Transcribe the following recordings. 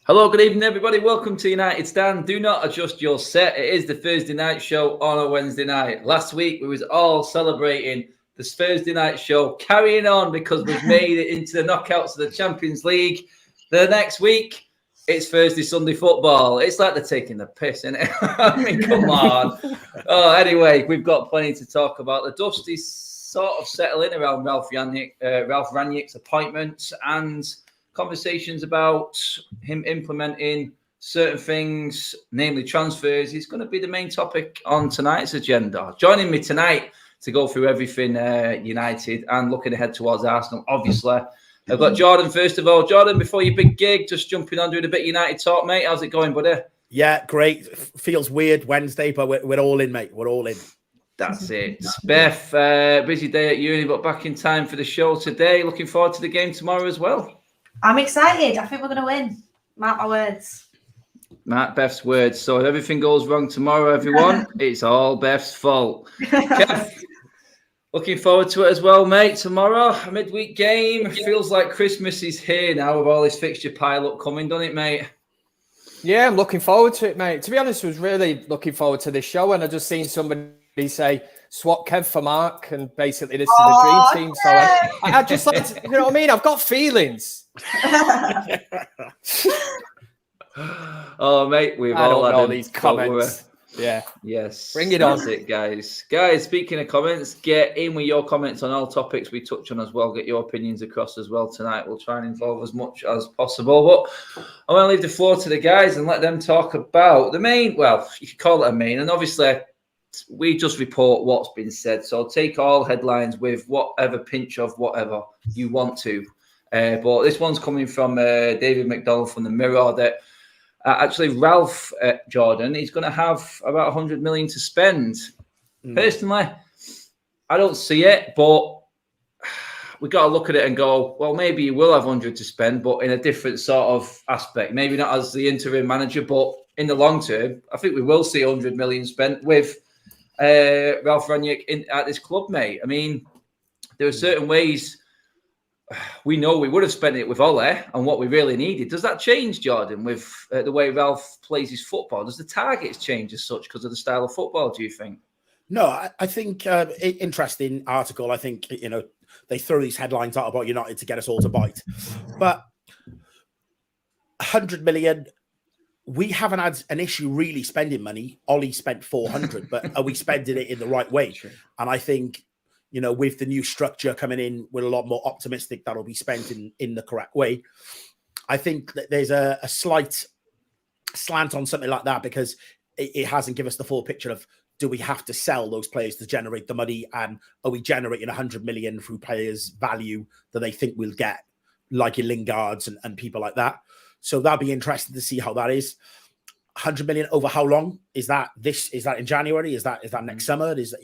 Hello, good evening, everybody. Welcome to United Stand. Do not adjust your set. It is the Thursday night show on a Wednesday night. Last week, we was all celebrating this Thursday night show, carrying on because we've made it into the knockouts of the Champions League. The next week, it's Thursday, Sunday football. It's like they're taking the piss, isn't it? I mean, come on. Oh, anyway, we've got plenty to talk about. The dust is sort of settling around Ralph Rangnick's appointment and conversations about him implementing certain things, namely transfers, is going to be the main topic on tonight's agenda. Joining me tonight to go through everything United and looking ahead towards Arsenal, obviously. I've got Jordan, first of all. Jordan, before your big gig, just jumping on, doing a bit of United talk, mate. How's it going, buddy? Yeah, great. Feels weird Wednesday, but we're all in, mate. We're all in. That's it. Beth, busy day at uni, but back in time for the show today. Looking forward to the game tomorrow as well. I'm excited. I think we're going to win. Mark my words. Mark Beth's words. So if everything goes wrong tomorrow, everyone, it's all Beth's fault. Kev, looking forward to it as well, mate. Tomorrow, a midweek game. It feels like Christmas is here now with all this fixture pile-up coming, doesn't it, mate? Yeah, I'm looking forward to it, mate. To be honest, I was really looking forward to this show, and I just seen somebody say, swap Kev for Mark, and basically this is the dream team. So I just like to, you know what I mean? I've got feelings. Oh, mate, we've all had all these comments. Yeah. Yes. Bring it on. That's it, guys. Guys, speaking of comments, get in with your comments on all topics we touch on as well. Get your opinions across as well tonight. We'll try and involve as much as possible. But I want to leave the floor to the guys and let them talk about the main, well, you could call it a main. And obviously, we just report what's been said. So take all headlines with whatever pinch of whatever you want to. But this one's coming from David McDonald from the Mirror that actually Ralph Jordan, he's going to have about 100 million to spend. Personally, I don't see it, but we got to look at it and go, well, maybe he will have 100 to spend, but in a different sort of aspect. Maybe not as the interim manager, but in the long term, I think we will see 100 million spent with Ralph Rangnick at this club, mate. I mean, there are certain ways we know we would have spent it with Ollie and what we really needed. Does that change, Jordan, with the way Ralph plays his football? Does the targets change as such because of the style of football, do you think? No, I think interesting article. I think, they throw these headlines out about United to get us all to bite. But 100 million, we haven't had an issue really spending money. Ollie spent 400, but are we spending it in the right way? Sure. And I think, with the new structure coming in, we're a lot more optimistic that'll be spent in the correct way. I think that there's a slight slant on something like that because it hasn't given us the full picture of, do we have to sell those players to generate the money? And are we generating 100 million through players' value that they think we'll get, like your Lingards and people like that? So that'd be interesting to see how that is. 100 million over how long? Is that in January? Is that next summer? There's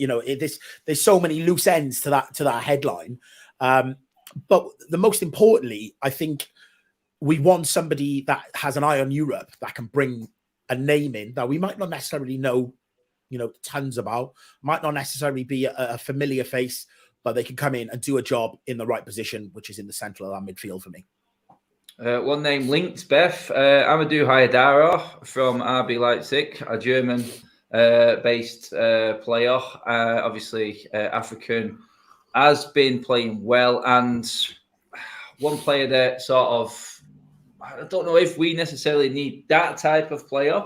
so many loose ends to that headline. But the most importantly, I think we want somebody that has an eye on Europe that can bring a name in that we might not necessarily know, tons about, might not necessarily be a familiar face, but they can come in and do a job in the right position, which is in the centre of that midfield for me. One name linked, Beth. Amadou Haidara from RB Leipzig, a German-based player, obviously African, has been playing well. And one player that sort of, I don't know if we necessarily need that type of player,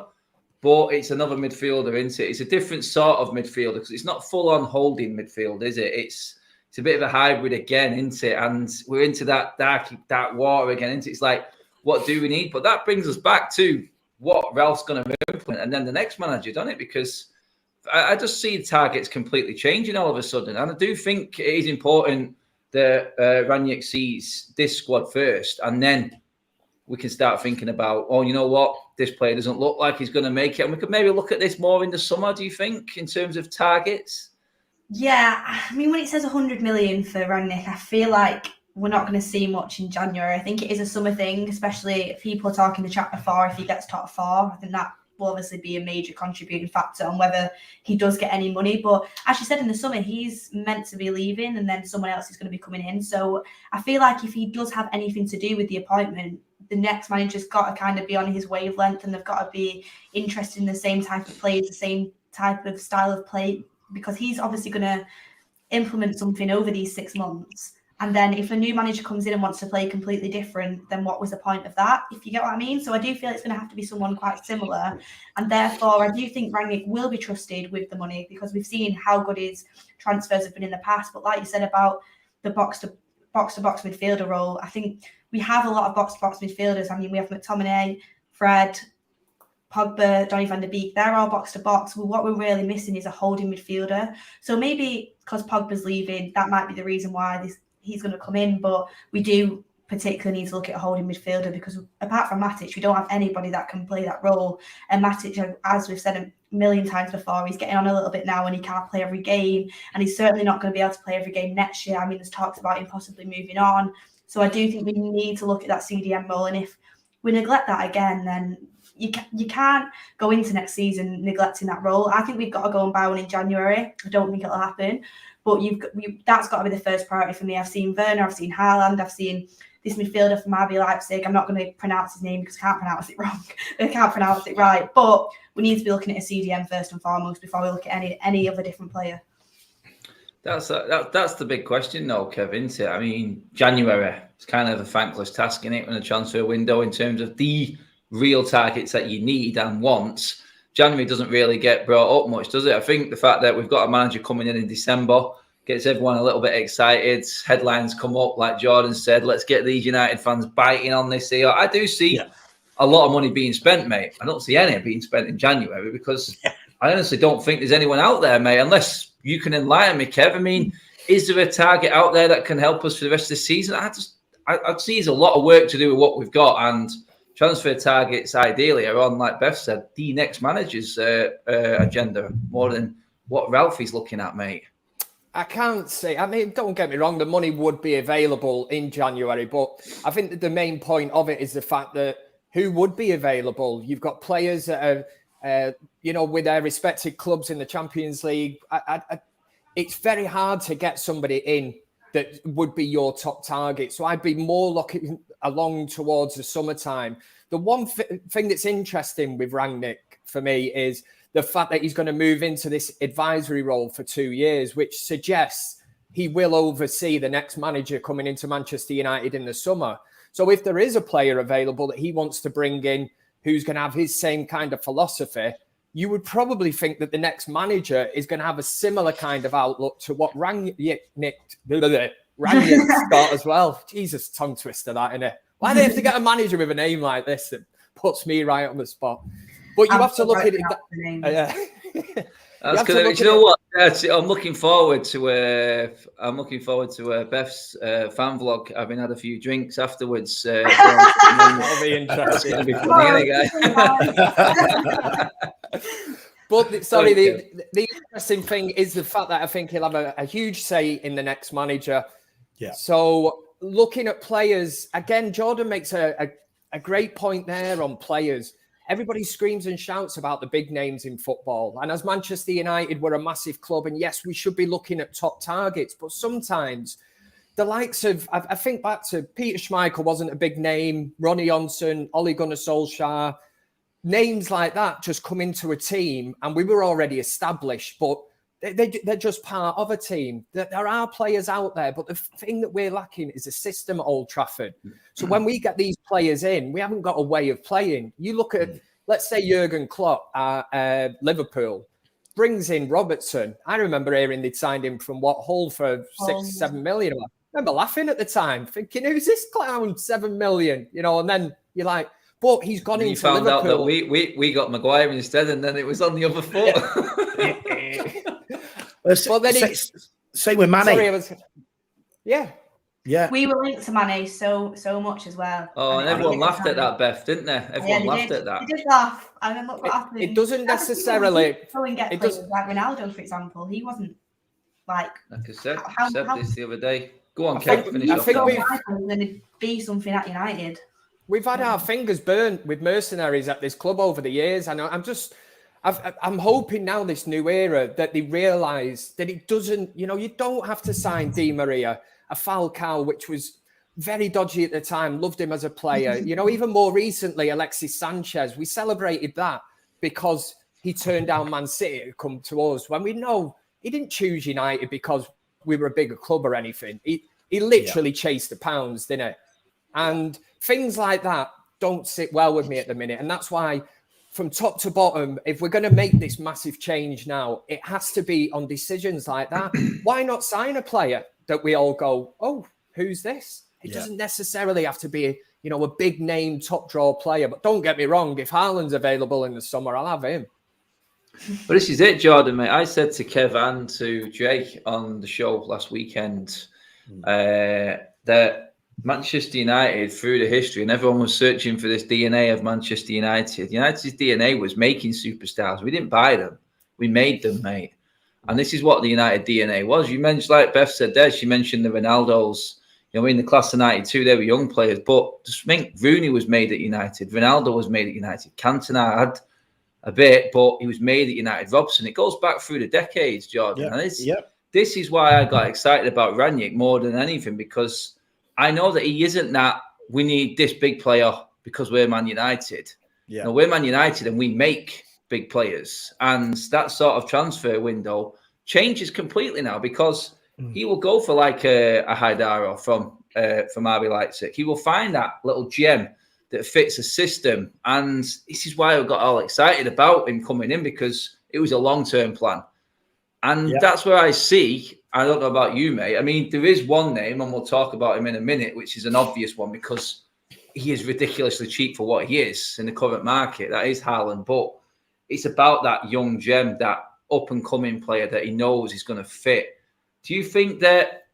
but it's another midfielder, isn't it? It's a different sort of midfielder because it's not full-on holding midfield, is it? It's a bit of a hybrid again, isn't it? And we're into that dark water again, isn't it? It's like, what do we need? But that brings us back to what Ralph's going to implement and then the next manager, doesn't it? Because I just see the targets completely changing all of a sudden. And I do think it is important that Rangnick sees this squad first and then we can start thinking about, oh, you know what? This player doesn't look like he's going to make it. And we could maybe look at this more in the summer, do you think, in terms of targets? Yeah, I mean, when it says 100 million for Rangnick, I feel like we're not going to see much in January. I think it is a summer thing, especially if people are talking the chapter 4, if he gets top 4. I think that will obviously be a major contributing factor on whether he does get any money. But as you said, in the summer, he's meant to be leaving and then someone else is going to be coming in. So I feel like if he does have anything to do with the appointment, the next manager's got to kind of be on his wavelength, and they've got to be interested in the same type of players, the same type of style of play, because he's obviously going to implement something over these 6 months. And then if a new manager comes in and wants to play completely different, then what was the point of that, if you get what I mean? So I do feel it's going to have to be someone quite similar. And therefore, I do think Rangnick will be trusted with the money, because we've seen how good his transfers have been in the past. But like you said about the box-to-box midfielder role, I think we have a lot of box-to-box midfielders. I mean, we have McTominay, Fred, Pogba, Donny van de Beek, they're all box-to-box. Well, what we're really missing is a holding midfielder. So maybe because Pogba's leaving, that might be the reason why he's going to come in, but we do particularly need to look at a holding midfielder, because apart from Matic, we don't have anybody that can play that role. And Matic, as we've said a million times before, he's getting on a little bit now and he can't play every game, and he's certainly not going to be able to play every game next year. I mean, there's talks about him possibly moving on. So I do think we need to look at that CDM role, and if we neglect that again, then you can't go into next season neglecting that role. I think we've got to go and buy one in January. I don't think it'll happen. But that's got to be the first priority for me. I've seen Werner, I've seen Haaland, I've seen this midfielder from RB Leipzig. I'm not going to pronounce his name because I can't pronounce it wrong. I can't pronounce it right. But we need to be looking at a CDM first and foremost before we look at any other different player. That's the big question, though, Kevin. Isn't it? I mean, January is kind of a thankless task, isn't it, in a transfer window in terms of the real targets that you need and want. January doesn't really get brought up much, does it? I think the fact that we've got a manager coming in December gets everyone a little bit excited. Headlines come up, like Jordan said, let's get these United fans biting on this here. I do see a lot of money being spent, mate. I don't see any being spent in January, because I honestly don't think there's anyone out there, mate, unless you can enlighten me, Kev. I mean, is there a target out there that can help us for the rest of the season? I'd see there's a lot of work to do with what we've got, and transfer targets ideally are on, like Beth said, the next manager's agenda more than what Ralphie's looking at, mate. I can't say. I mean, don't get me wrong, the money would be available in January, but I think that the main point of it is the fact that who would be available? You've got players that are, with their respective clubs in the Champions League. It's very hard to get somebody in that would be your top target. So I'd be more looking along towards the summertime. The one thing that's interesting with Rangnick for me is the fact that he's going to move into this advisory role for 2 years, which suggests he will oversee the next manager coming into Manchester United in the summer. So if there is a player available that he wants to bring in who's going to have his same kind of philosophy, you would probably think that the next manager is going to have a similar kind of outlook to what Rangnick got as well. Jesus, tongue twister that, innit? Why do they have to get a manager with a name like this? It puts me right on the spot. But you have to look at it. That's because you know what? I'm looking forward to Beth's fan vlog. Having had a few drinks afterwards. That'll be interesting. It'll be funny, guys. But sorry, the interesting thing is the fact that I think he'll have a huge say in the next manager. Yeah. So looking at players again, Jordan makes a great point there on players. Everybody screams and shouts about the big names in football. And as Manchester United, we're a massive club. And yes, we should be looking at top targets. But sometimes the likes of, I think back to Peter Schmeichel wasn't a big name. Ronnie Johnson, Ole Gunnar Solskjaer. Names like that just come into a team and we were already established. But they're just part of a team. There are players out there, but the thing that we're lacking is a system at Old Trafford. So when we get these players in, we haven't got a way of playing. You look at, let's say, Jurgen Klopp at Liverpool, brings in Robertson. I remember hearing they'd signed him from Hull for 6-7 million. I remember laughing at the time, thinking, who's this clown, 7 million? And then you're like, but he's gone into Liverpool. You found out that we got Maguire instead, and then it was on the other foot. Well, then same with Mane. We were linked to Mane so much as well. Oh, and everyone laughed at that, Beth, didn't they? Everyone laughed at that. They did laugh. And then look what happened. It doesn't necessarily. Go and get players like Ronaldo, for example. He wasn't like I said this the other day. Go on, Kev. Finish off. I think we're going to be something at United. We've had our fingers burnt with mercenaries at this club over the years, and I'm hoping now this new era that they realise that it doesn't, you don't have to sign Di Maria, a Falcao, which was very dodgy at the time. Loved him as a player. You know, even more recently, Alexis Sanchez. We celebrated that because he turned down Man City to come to us when we know he didn't choose United because we were a bigger club or anything. He literally chased the pounds, didn't he? And things like that don't sit well with me at the minute. And that's why, from top to bottom, if we're going to make this massive change now, it has to be on decisions like that. Why not sign a player that we all go, oh, who's this? It doesn't necessarily have to be, you know, a big name top draw player. But don't get me wrong, if Haaland's available in the summer, I'll have him. But this is it, Jordan, mate. I said to Kev and to Jake on the show last weekend that Manchester United, through the history, and everyone was searching for this DNA of Manchester United. United's DNA was making superstars. We didn't buy them. We made them, mate. And this is what the United DNA was. You mentioned, like Beth said there, she mentioned the Ronaldos. You know, in the class of 92, they were young players. But just think, Rooney was made at United. Ronaldo was made at United. Cantona had a bit, but he was made at United. Robson, it goes back through the decades, Jordan. Yeah. And this is why I got excited about Rangnick more than anything, because I know that he isn't that we need this big player because we're Man United. Yeah. No, we're Man United and we make big players. And that sort of transfer window changes completely now, because he will go for like a Haidara from RB Leipzig. He will find that little gem that fits a system. And this is why I got all excited about him coming in, because it was a long-term plan. And that's where I see, I don't know about you, mate. I mean, there is one name, and we'll talk about him in a minute, which is an obvious one because he is ridiculously cheap for what he is in the current market. That is Haaland. But it's about that young gem, that up-and-coming player that he knows is going to fit. Do you think that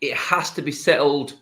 it has to be settled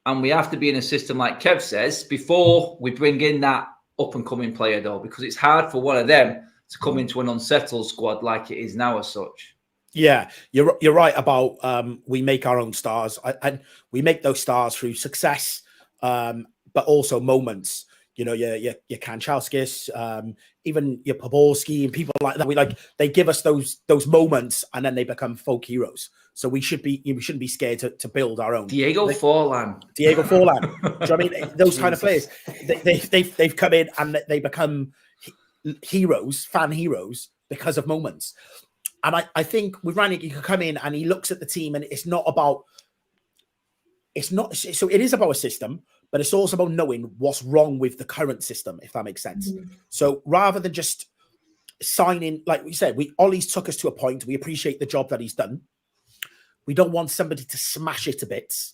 and we have to be in a system like Kev says before we bring in that up-and-coming player, though? Because it's hard for one of them to come into an unsettled squad like it is now as such. Yeah, you're right about we make our own stars, and we make those stars through success, but also moments. You know, your Kanchelskis, even your Poborski and people like that. They give us those moments, and then they become folk heroes. So we shouldn't be scared to build our own. Diego Forlan. Do you know what I mean? Those kind of players, they've come in and they become heroes, fan heroes, because of moments. And I think with Rangnick, he can come in and he looks at the team, and it is about a system, but it's also about knowing what's wrong with the current system, if that makes sense. So rather than just signing, like we said, Ollie's took us to a point. We appreciate the job that he's done. We don't want somebody to smash it to bits.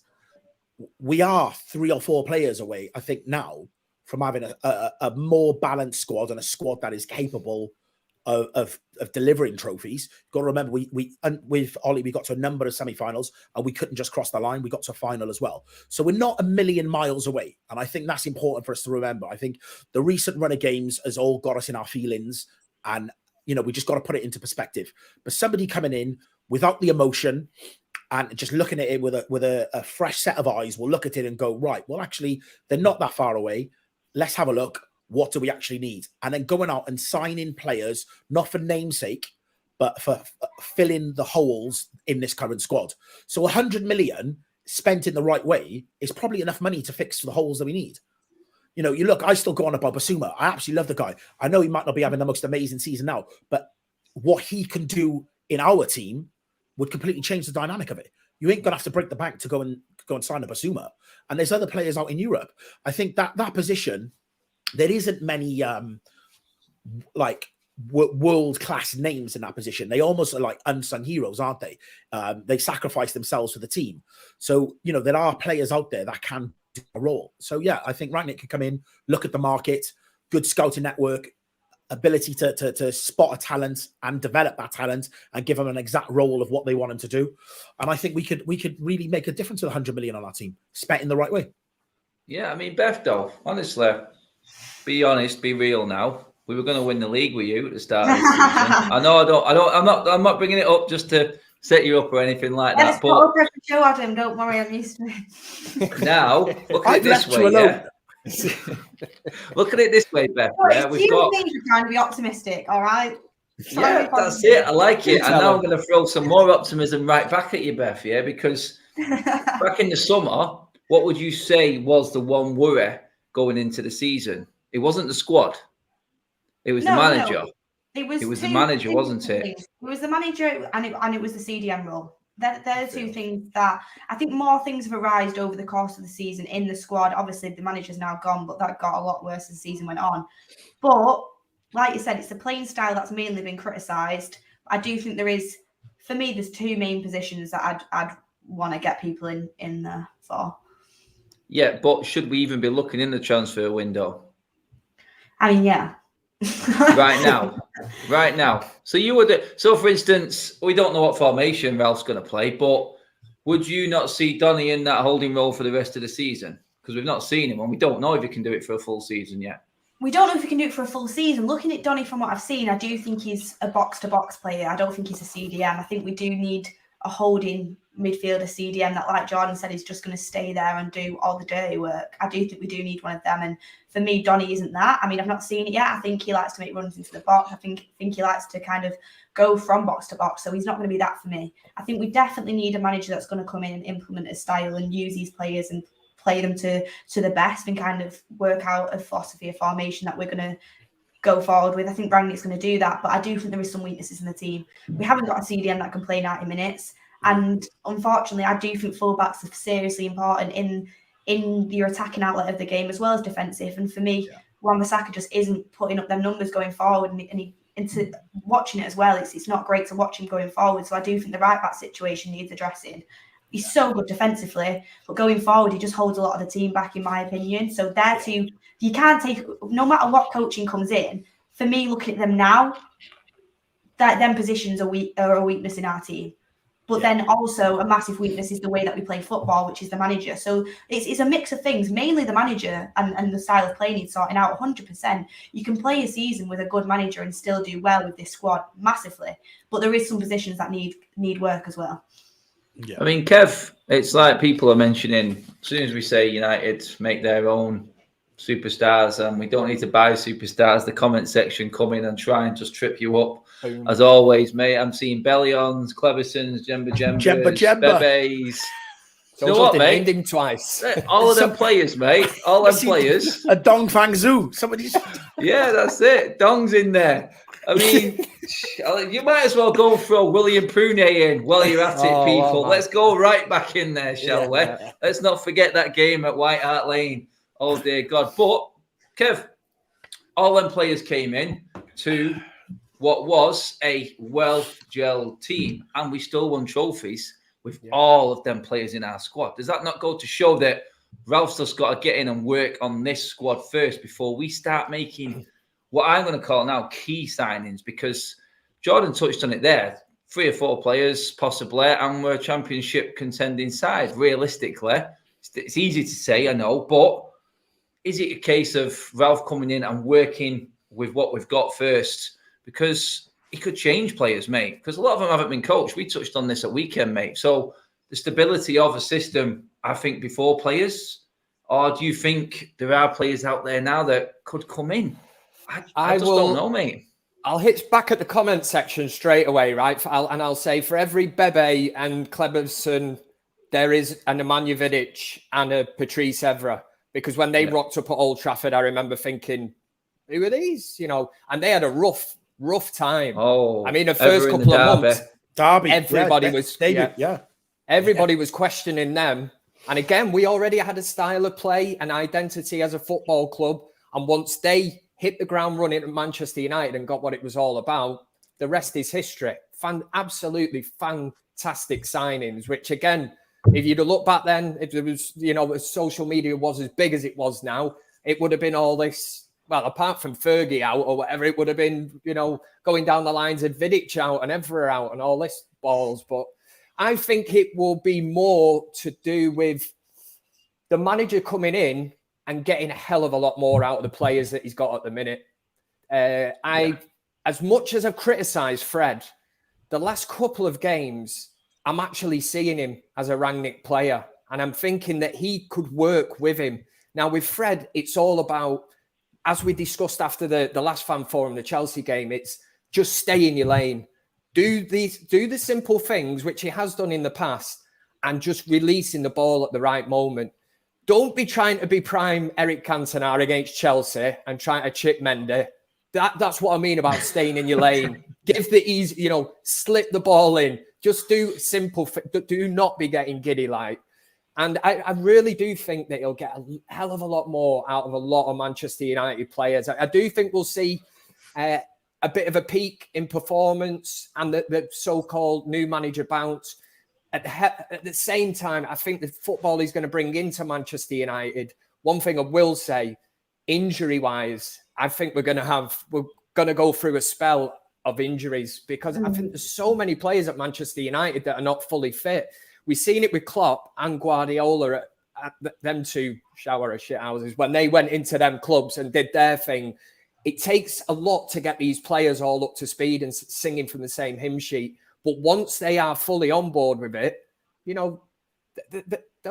We are 3 or 4 players away, I think, now from having a more balanced squad, and a squad that is capable of delivering trophies. Got to remember, with Ollie, we got to a number of semi-finals, and we couldn't just cross the line. We got to a final as well. So we're not a million miles away. And I think that's important for us to remember. I think the recent run of games has all got us in our feelings, and, you know, we just got to put it into perspective. But somebody coming in without the emotion and just looking at it with a fresh set of eyes will look at it and go, right, well, actually, they're not that far away. Let's have a look. What do we actually need? And then going out and signing players, not for namesake, but for filling the holes in this current squad. So 100 million spent in the right way is probably enough money to fix the holes that we need. You know, you look, I still go on about Basuma. I absolutely love the guy. I know he might not be having the most amazing season now, but what he can do in our team would completely change the dynamic of it. You ain't going to have to break the bank to go and sign a Basuma. And there's other players out in Europe. I think that position, there isn't many world-class names in that position. They almost are like unsung heroes, aren't they? They sacrifice themselves for the team. So, you know, there are players out there that can do a role. So, yeah, I think Rangnick can come in, look at the market, good scouting network, ability to spot a talent and develop that talent and give them an exact role of what they want him to do. And I think we could really make a difference with 100 million on our team, spent in the right way. Yeah, I mean, Beth, though, honestly, be honest, be real now. We were going to win the league with you at the start of the season. I know I'm not bringing it up just to set you up or anything like that. But show Adam, don't worry, I'm used to it. Now, look at it this way, yeah. Look at it this way, Beth. Yeah, we've got trying to be optimistic, all right? Yeah, that's it. I like it. And now I'm going to throw some more optimism right back at you, Beth, yeah, because back in the summer, what would you say was the one worry going into the season? It wasn't the squad. It was the manager. No. It was the manager, wasn't it? Things. It was the manager and it was the CDM role. They're the two things that I think more things have arisen over the course of the season in the squad. Obviously, the manager's now gone, but that got a lot worse as the season went on. But like you said, it's the playing style that's mainly been criticised. I do think for me, there's two main positions that I'd want to get people in there for. Yeah, but should we even be looking in the transfer window? I mean, yeah. right now. So for instance, we don't know what formation Ralph's going to play, but would you not see Donny in that holding role for the rest of the season? Because we've not seen him, and we don't know if he can do it for a full season yet. We don't know if he can do it for a full season. Looking at Donny from what I've seen, I do think he's a box-to-box player. I don't think he's a CDM. I think we do need a holding midfielder CDM that, like Jordan said, is just going to stay there and do all the dirty work. I do think we do need one of them. And for me, Donny isn't that. I mean, I've not seen it yet. I think he likes to make runs into the box. I think he likes to kind of go from box to box. So he's not going to be that for me. I think we definitely need a manager that's going to come in and implement a style and use these players and play them to the best and kind of work out a philosophy, a formation that we're going to go forward with. I think Rangnick's going to do that, but I do think there is some weaknesses in the team. We haven't got a CDM that can play 90 minutes. And unfortunately, I do think fullbacks are seriously important in your attacking outlet of the game as well as defensive. And for me, Wan-Bissaka just isn't putting up them numbers going forward. And into watching it as well, it's not great to watch him going forward. So I do think the right back situation needs addressing. He's so good defensively, but going forward, he just holds a lot of the team back, in my opinion. So there too, you can't take, no matter what coaching comes in, for me, looking at them now, that them positions are a weakness in our team. But then also a massive weakness is the way that we play football, which is the manager. So it's a mix of things, mainly the manager and the style of play needs sorting out 100%. You can play a season with a good manager and still do well with this squad massively. But there is some positions that need work as well. Yeah. I mean, Kev, it's like people are mentioning, as soon as we say United make their own superstars and we don't need to buy superstars, the comment section come in and try and just trip you up. As always, mate, I'm seeing Bellions, Cleversons, Jembas, Bebes. You know what, mate? Named him twice. All of them players, mate. All them players. A Dong Fang Zhu. Somebody's. Yeah, that's it. Dong's in there. I mean, you might as well go throw William Prunier in while you're at it, people. Let's go right back in there, shall we? Let's not forget that game at White Hart Lane. Oh, dear God. But, Kev, all them players came in to what was a well-gelled team, and we still won trophies with all of them players in our squad. Does that not go to show that Ralph's just got to get in and work on this squad first before we start making what I'm going to call now key signings? Because Jordan touched on it there. 3 or 4 players, possibly, and we're a championship contending side. Realistically, it's easy to say, I know, but is it a case of Ralph coming in and working with what we've got first? Because he could change players, mate, because a lot of them haven't been coached. We touched on this at weekend, mate. So the stability of a system, I think, before players, or do you think there are players out there now that could come in? I just don't know, mate. I'll hit back at the comment section straight away, right? I'll say for every Bebe and Kleberson, there is an Nemanja Vidic and a Patrice Evra. Because when they rocked up at Old Trafford, I remember thinking, who are these? You know, and they had a rough time. Oh, I mean, the first couple of months, Derby, everybody was everybody was questioning them. And again, we already had a style of play, an identity as a football club. And once they hit the ground running at Manchester United and got what it was all about, the rest is history. Absolutely fantastic signings, which again, if you'd have looked back then, if there was, if social media was as big as it was now, it would have been all this. Well, apart from Fergie out or whatever, it would have been, going down the lines of Vidic out and Evra out and all this balls. But I think it will be more to do with the manager coming in and getting a hell of a lot more out of the players that he's got at the minute. As much as I've criticised Fred, the last couple of games, I'm actually seeing him as a Rangnick player. And I'm thinking that he could work with him. Now, with Fred, it's all about, as we discussed after the last fan forum, the Chelsea game, it's just stay in your lane. Do the simple things, which he has done in the past, and just releasing the ball at the right moment. don't be trying to be prime Eric Cantona against Chelsea and trying to chip Mendy. That's what I mean about staying in your lane. Give the easy, slip the ball in. Just do simple. Do not be getting giddy like. And I really do think that he'll get a hell of a lot more out of a lot of Manchester United players. I do think we'll see a bit of a peak in performance and the so-called new manager bounce. At the same time, I think the football he's going to bring into Manchester United. One thing I will say, injury-wise, I think we're going to go through a spell of injuries because I think there's so many players at Manchester United that are not fully fit. We've seen it with Klopp and Guardiola at them two shower of shit houses when they went into them clubs and did their thing. It takes a lot to get these players all up to speed and singing from the same hymn sheet. But once they are fully on board with it, they'll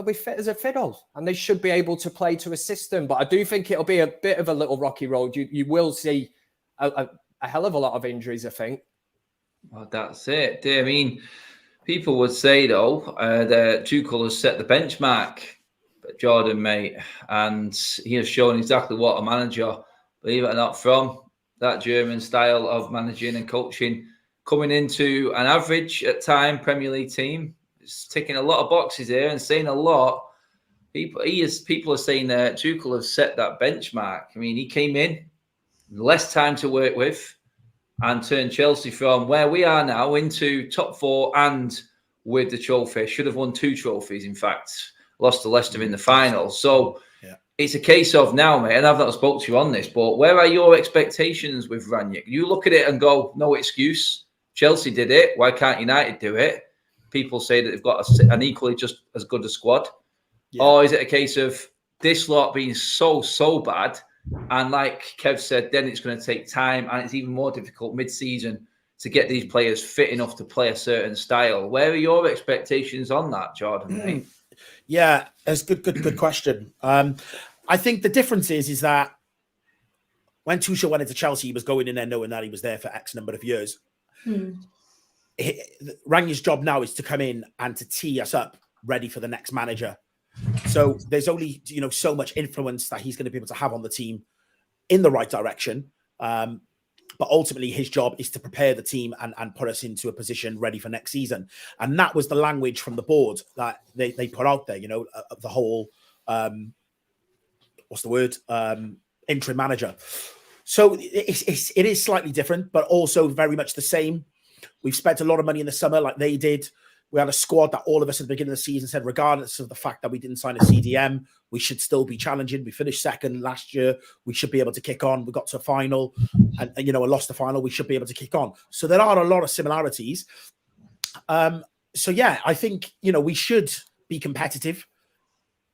be fit as a fiddle and they should be able to play to a system. But I do think it'll be a bit of a little rocky road. You will see a hell of a lot of injuries, I think. Well, that's it. I mean, people would say, though, that Tuchel has set the benchmark, Jordan, mate, and he has shown exactly what a manager, believe it or not, from that German style of managing and coaching, coming into an average at time Premier League team. It's ticking a lot of boxes here and saying a lot. People are saying that Tuchel has set that benchmark. I mean, he came in, less time to work with, and turned Chelsea from where we are now into top 4 and with the trophy. Should have won 2 trophies, in fact. Lost to Leicester in the final. So it's a case of now, mate, and I've not spoke to you on this, but where are your expectations with Rangnick? You look at it and go, no excuse. Chelsea did it. Why can't United do it? People say that they've got an equally just as good a squad. Yeah. Or is it a case of this lot being so bad? And like Kev said, then it's going to take time and it's even more difficult mid-season to get these players fit enough to play a certain style. Where are your expectations on that, Jordan, mate? Yeah, that's good question. I think the difference is that when Tuchel went into Chelsea, he was going in there knowing that he was there for X number of years. Rangnick's job now is to come in and to tee us up ready for the next manager. So there's only so much influence that he's going to be able to have on the team in the right direction. But ultimately, his job is to prepare the team and put us into a position ready for next season. And that was the language from the board that they put out there. The whole interim manager. So it is slightly different, but also very much the same. We've spent a lot of money in the summer like they did. We had a squad that all of us at the beginning of the season said, regardless of the fact that we didn't sign a CDM, we should still be challenging. We finished second last year. We should be able to kick on. We got to a final and lost the final. We should be able to kick on. So there are a lot of similarities. I think, we should be competitive.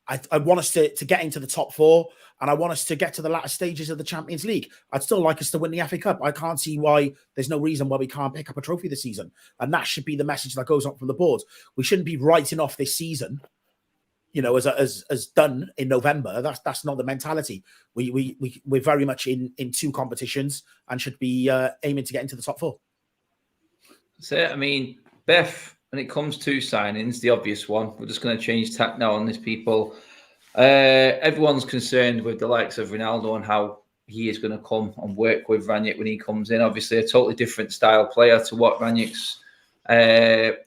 I want us to get into the top 4 and I want us to get to the latter stages of the Champions League. I'd still like us to win the FA Cup. I can't see why there's no reason why we can't pick up a trophy this season. And that should be the message that goes up from the board. We shouldn't be writing off this season, as done in November. That's not the mentality. We're very much in 2 competitions and should be aiming to get into the top 4. So, I mean, Beth, when it comes to signings, the obvious one, we're just going to change tack now on this, people. Everyone's concerned with the likes of Ronaldo and how he is going to come and work with Rangnick when he comes in. Obviously, a totally different style player to what Rangnick's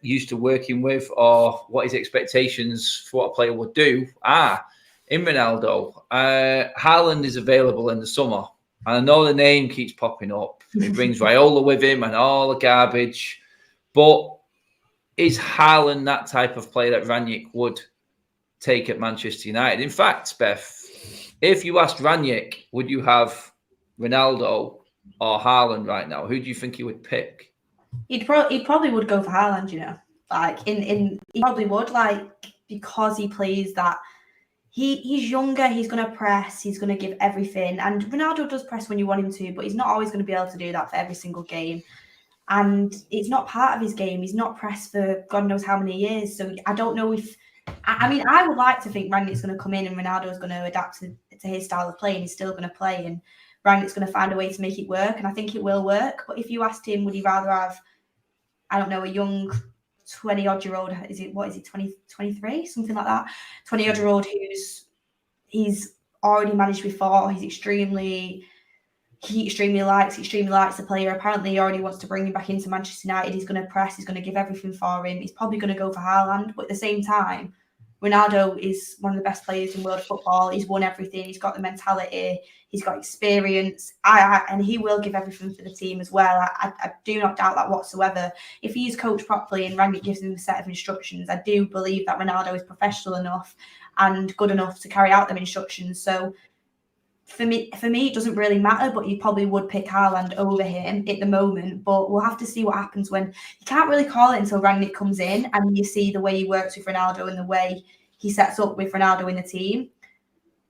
used to working with, or what his expectations for what a player would do are in Ronaldo. Haaland is available in the summer, and I know the name keeps popping up. He brings Raiola with him and all the garbage, but is Haaland that type of player that Rangnick would take at Manchester United? In fact, Beth, if you asked Rangnick, would you have Ronaldo or Haaland right now? Who do you think he would pick? He probably would go for Haaland, he probably would, because he plays that. He's younger, he's going to press, he's going to give everything. And Ronaldo does press when you want him to, but he's not always going to be able to do that for every single game. And it's not part of his game. He's not pressed for God knows how many years. So I don't know if... I would like to think Rangnick's going to come in and Ronaldo's going to adapt to his style of play, and he's still going to play, and Rangnick's going to find a way to make it work, and I think it will work. But if you asked him, would he rather have, a young 20-odd-year-old, 20, 23, something like that, 20-odd-year-old who's he's already managed before. He extremely likes the player. Apparently, he already wants to bring him back into Manchester United. He's going to press. He's going to give everything for him. He's probably going to go for Haaland. But at the same time, Ronaldo is one of the best players in world football. He's won everything. He's got the mentality. He's got experience. And he will give everything for the team as well. I do not doubt that whatsoever. If he's coached properly and Rangnick gives him a set of instructions, I do believe that Ronaldo is professional enough and good enough to carry out them instructions. So for me, it doesn't really matter, but you probably would pick Haaland over him at the moment. But we'll have to see what happens when you can't really call it until Rangnick comes in and you see the way he works with Ronaldo and the way he sets up with Ronaldo in the team.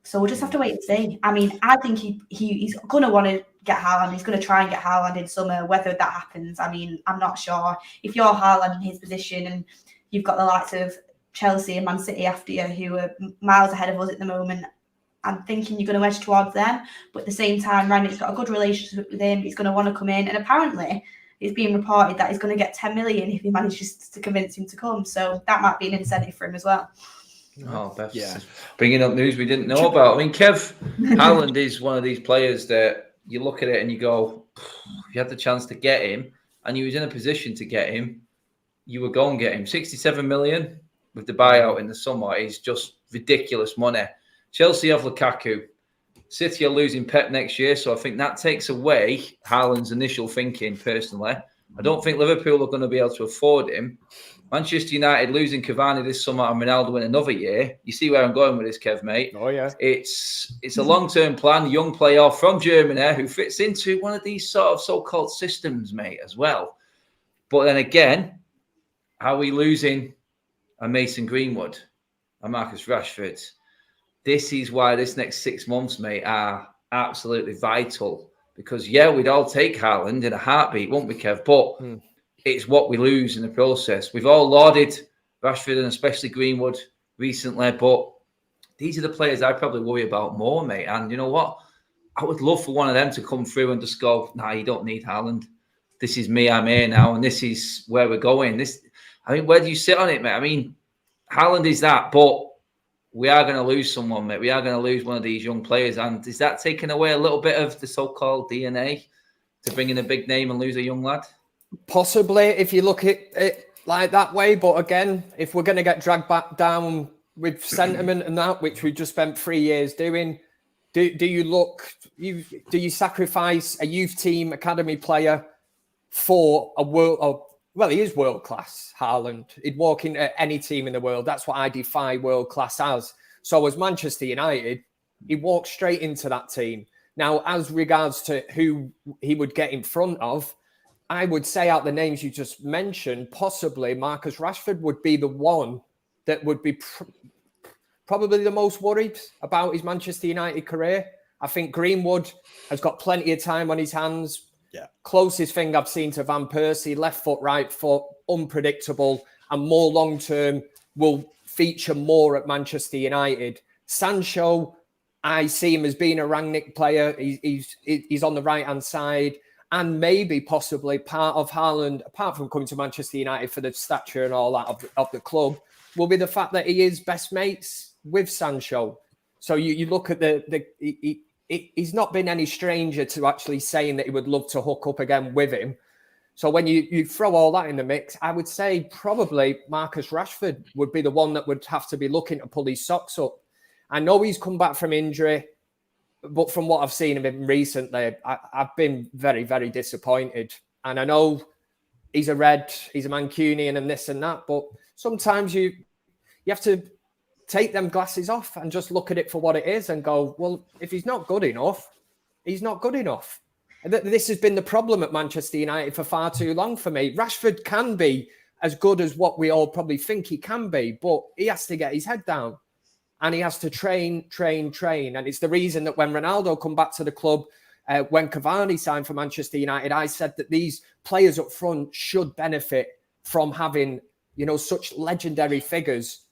So we'll just have to wait and see. I mean, I think he's going to want to get Haaland. He's going to try and get Haaland in summer. Whether that happens, I mean, I'm not sure. If you're Haaland in his position and you've got the likes of Chelsea and Man City after you who are miles ahead of us at the moment, I'm thinking you're going to edge towards them. But at the same time, Rangnick's got a good relationship with him. He's going to want to come in. And apparently, it's being reported that he's going to get 10 million if he manages to convince him to come. So that might be an incentive for him as well. Oh, that's bringing up news we didn't know about. I mean, Kev, Haaland is one of these players that you look at it and you go, if you had the chance to get him and you was in a position to get him, you would go and get him. 67 million with the buyout in the summer is just ridiculous money. Chelsea have Lukaku. City are losing Pep next year, so I think that takes away Haaland's initial thinking, personally. I don't think Liverpool are going to be able to afford him. Manchester United losing Cavani this summer and Ronaldo in another year. You see where I'm going with this, Kev, mate? Oh, yeah. It's a long-term plan, young player from Germany who fits into one of these sort of so-called systems, mate, as well. But then again, are we losing a Mason Greenwood, a Marcus Rashford? This is why this next 6 months, mate, are absolutely vital. Because, yeah, we'd all take Haaland in a heartbeat, won't we, Kev? But it's what we lose in the process. We've all lauded Rashford and especially Greenwood recently, but these are the players I probably worry about more, mate. And you know what? I would love for one of them to come through and just go, nah, you don't need Haaland. This is me, I'm here now, and this is where we're going. Where do you sit on it, mate? I mean, Haaland is that, but we are going to lose someone, mate. We are going to lose one of these young players. And is that taking away a little bit of the so-called DNA to bring in a big name and lose a young lad? Possibly, if you look at it like that way. But again, if we're going to get dragged back down with sentiment and that, which we've just spent 3 years doing, do you sacrifice a youth team academy player for a world? Well, he is world class, Haaland. He'd walk into any team in the world. That's what I define world class as. So as Manchester United, he walked straight into that team. Now, as regards to who he would get in front of, I would say out the names you just mentioned, possibly Marcus Rashford would be the one that would be probably the most worried about his Manchester United career. I think Greenwood has got plenty of time on his hands. Yeah. Closest thing I've seen to Van Persie, left foot, right foot, unpredictable, and more long-term will feature more at Manchester United. Sancho, I see him as being a Rangnick player. He's on the right-hand side. And maybe possibly part of Haaland, apart from coming to Manchester United for the stature and all that of the club, will be the fact that he is best mates with Sancho. So you look at he's not been any stranger to actually saying that he would love to hook up again with him. So when you throw all that in the mix, I would say probably Marcus Rashford would be the one that would have to be looking to pull his socks up. I know he's come back from injury, but from what I've seen of him recently, I've been very, very disappointed. And I know he's a Mancunian and this and that, but sometimes you have to take them glasses off and just look at it for what it is and go, well, if he's not good enough, he's not good enough. This has been the problem at Manchester United for far too long for me. Rashford can be as good as what we all probably think he can be, but he has to get his head down. And he has to train. And it's the reason that when Ronaldo come back to the club, when Cavani signed for Manchester United, I said that these players up front should benefit from having, such legendary figures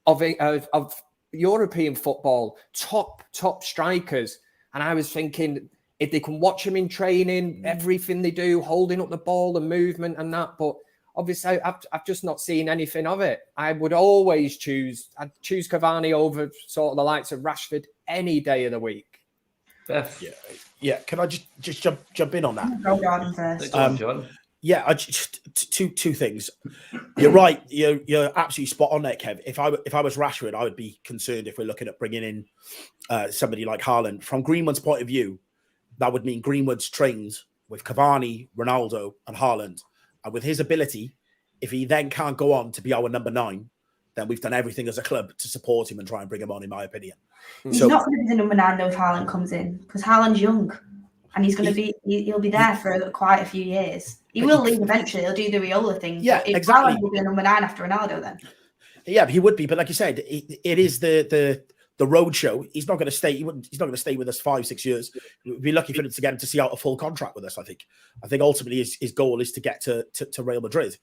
of European football, top strikers. And I was thinking, if they can watch them in training, everything they do, holding up the ball, the movement and that, but obviously, I've just not seen anything of it. I would always choose Cavani over sort of the likes of Rashford any day of the week. Beth. Yeah. Can I just jump in on that? Go Jordan first. Go on, Jordan. Yeah, I just two things. You're right. You're absolutely spot on there, Kev. If I was Rashford, I would be concerned if we're looking at bringing in somebody like Haaland. From Greenwood's point of view, that would mean Greenwood's trained with Cavani, Ronaldo, and Haaland, and with his ability, if he then can't go on to be our number 9, then we've done everything as a club to support him and try and bring him on, in my opinion. He's not going to be the number 9 though if Haaland comes in, because Haaland's young. And he'll be there for quite a few years. He will leave eventually. He'll do the Riola thing. Yeah, exactly. Haaland will be a number 9 after Ronaldo then. Yeah, he would be. But like you said, it is the road show. He's not going to stay. He's not going to stay with us 5-6 years. We'd be lucky for him to get him to see out a full contract with us. I think ultimately his goal is to get to Real Madrid.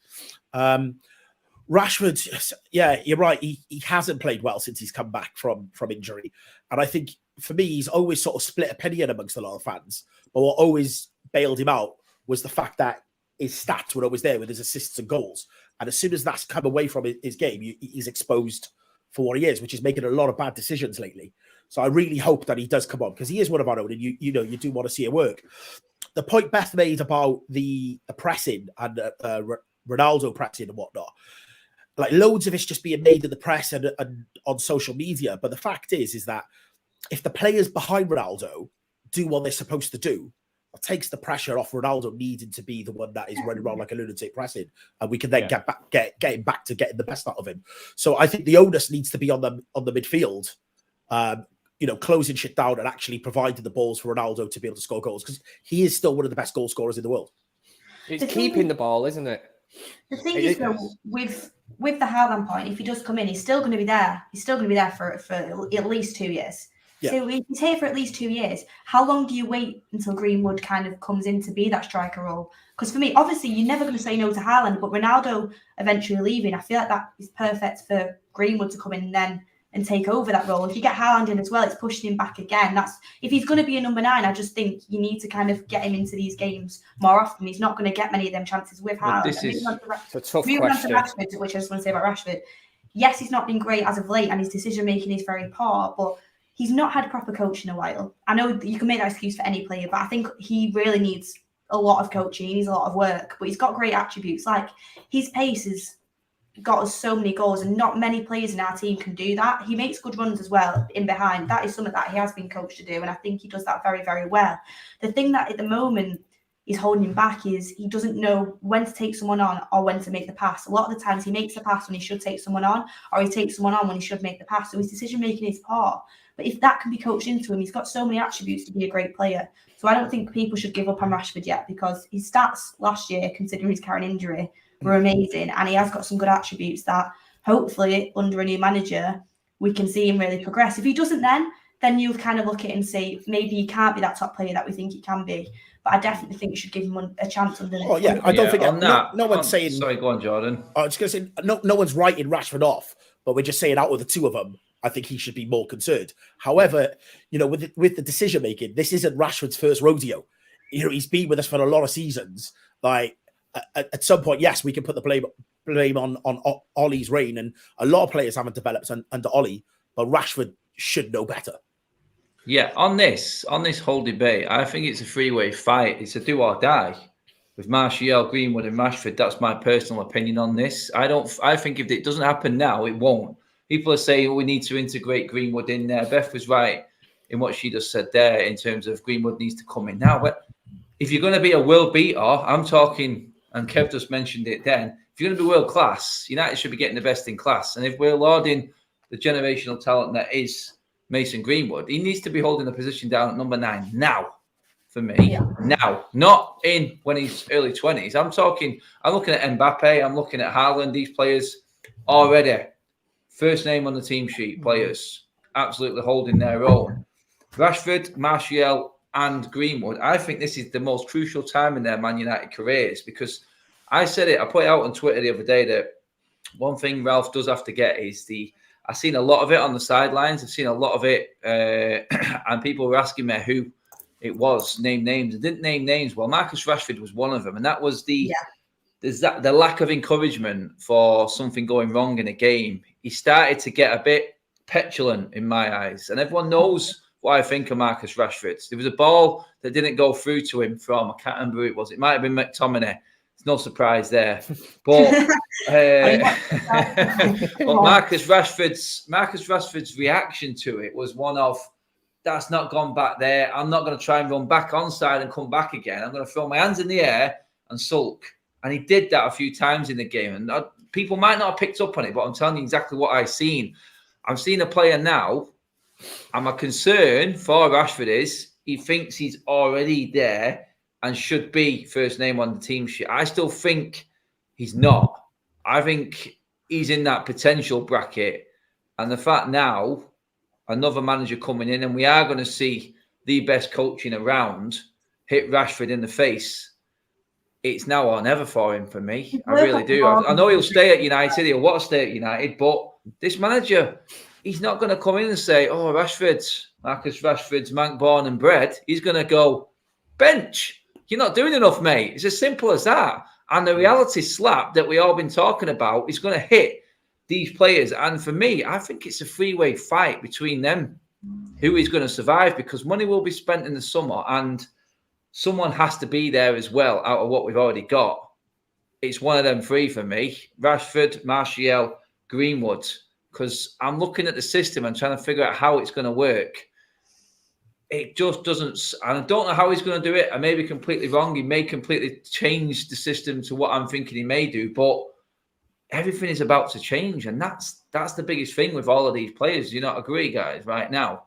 Rashford, yeah, you're right. He hasn't played well since he's come back from injury, and I think for me, he's always sort of split opinion amongst a lot of fans. But what always bailed him out was the fact that his stats were always there with his assists and goals. And as soon as that's come away from his game, he's exposed for what he is, which is making a lot of bad decisions lately. So I really hope that he does come on, because he is one of our own, and you do want to see it work. The point Beth made about the pressing and Ronaldo pressing and whatnot, like loads of it's just being made in the press and on social media. But the fact is that if the players behind Ronaldo do what they're supposed to do, it takes the pressure off Ronaldo needing to be the one that is running around like a lunatic pressing, and we can then get him back to getting the best out of him. So I think the onus needs to be on the midfield, closing shit down and actually providing the balls for Ronaldo to be able to score goals, because he is still one of the best goal scorers in the world. It's keeping the ball, isn't it? The thing is, though, with the Haaland point, if he does come in, he's still going to be there. He's still going to be there for at least 2 years. Yeah. So if he's here for at least 2 years, how long do you wait until Greenwood kind of comes in to be that striker role? Because for me, obviously, you're never going to say no to Haaland, but Ronaldo eventually leaving, I feel like that is perfect for Greenwood to come in and take over that role. If you get Haaland in as well, it's pushing him back again. If he's going to be a number 9, I just think you need to kind of get him into these games more often. He's not going to get many of them chances with Haaland. It's a tough question. Rashford, which I just want to say about Rashford. Yes, he's not been great as of late, and his decision making is very poor, but he's not had proper coach in a while. I know that you can make that excuse for any player, but I think he really needs a lot of coaching. He needs a lot of work, but he's got great attributes. Like his pace has got us so many goals, and not many players in our team can do that. He makes good runs as well in behind. That is something that he has been coached to do, and I think he does that very, very well. The thing that at the moment is holding him back is he doesn't know when to take someone on or when to make the pass. A lot of the times he makes the pass when he should take someone on, or he takes someone on when he should make the pass. So his decision making is poor. But if that can be coached into him, he's got so many attributes to be a great player. So I don't think people should give up on Rashford yet, because his stats last year, considering his current injury, were amazing. And he has got some good attributes that hopefully under a new manager, we can see him really progress. If he doesn't then you'll kind of look at it and say, maybe he can't be that top player that we think he can be. But I definitely think you should give him a chance under the... Oh, yeah. I don't think... On that, no one's saying... Sorry, go on, Jordan. I was going to say, no one's writing Rashford off, but we're just saying out of the two of them, I think he should be more concerned. However, with the decision making, this isn't Rashford's first rodeo. He's been with us for a lot of seasons. Like at some point, yes, we can put the blame on Ollie's reign, and a lot of players haven't developed under Ollie, but Rashford should know better. Yeah, on this whole debate, I think it's a three-way fight. It's a do or die with Martial, Greenwood, and Rashford. That's my personal opinion on this. I think if it doesn't happen now, it won't. People are saying we need to integrate Greenwood in there. Beth was right in what she just said there in terms of Greenwood needs to come in now. But if you're going to be a world beater, I'm talking, and Kev just mentioned it then, if you're going to be world class, United should be getting the best in class. And if we're lauding the generational talent that is Mason Greenwood, he needs to be holding the position down at number 9 now. For me, now, not in when he's early 20s. I'm looking at Mbappe, I'm looking at Haaland, these players already. First name on the team sheet, players absolutely holding their own. Rashford, Martial, and Greenwood. I think this is the most crucial time in their Man United careers, because I said it, I put it out on Twitter the other day that one thing Ralph does have to get is I've seen a lot of it on the sidelines. I've seen a lot of it, and people were asking me who it was, name names. I didn't name names. Well, Marcus Rashford was one of them, and that was the lack of encouragement for something going wrong in a game. He started to get a bit petulant in my eyes. And everyone knows what I think of Marcus Rashford. There was a ball that didn't go through to him from, I can't remember who it was. It might have been McTominay. It's no surprise there. But, but Marcus Rashford's reaction to it was one of, that's not gone back there. I'm not going to try and run back onside and come back again. I'm going to throw my hands in the air and sulk. And he did that a few times in the game. And people might not have picked up on it, but I'm telling you exactly what I've seen. I've seen a player now, and my concern for Rashford is he thinks he's already there and should be first name on the team sheet. I still think he's not. I think he's in that potential bracket. And the fact now, another manager coming in, and we are going to see the best coaching around hit Rashford in the face. It's now or never for him for me. I really do. I know he'll stay at United. He'll want to stay at United, but this manager, he's not going to come in and say, oh, Marcus Rashford's mank born and bred. He's going to go, bench. You're not doing enough, mate. It's as simple as that. And the reality slap that we all been talking about is going to hit these players. And for me, I think it's a three-way fight between them. Who is going to survive? Because money will be spent in the summer, and someone has to be there as well out of what we've already got. It's one of them three for me. Rashford, Martial, Greenwood. Because I'm looking at the system and trying to figure out how it's going to work. It just doesn't. And I don't know how he's going to do it. I may be completely wrong. He may completely change the system to what I'm thinking he may do. But everything is about to change. And that's the biggest thing with all of these players. Do you not agree, guys, right now?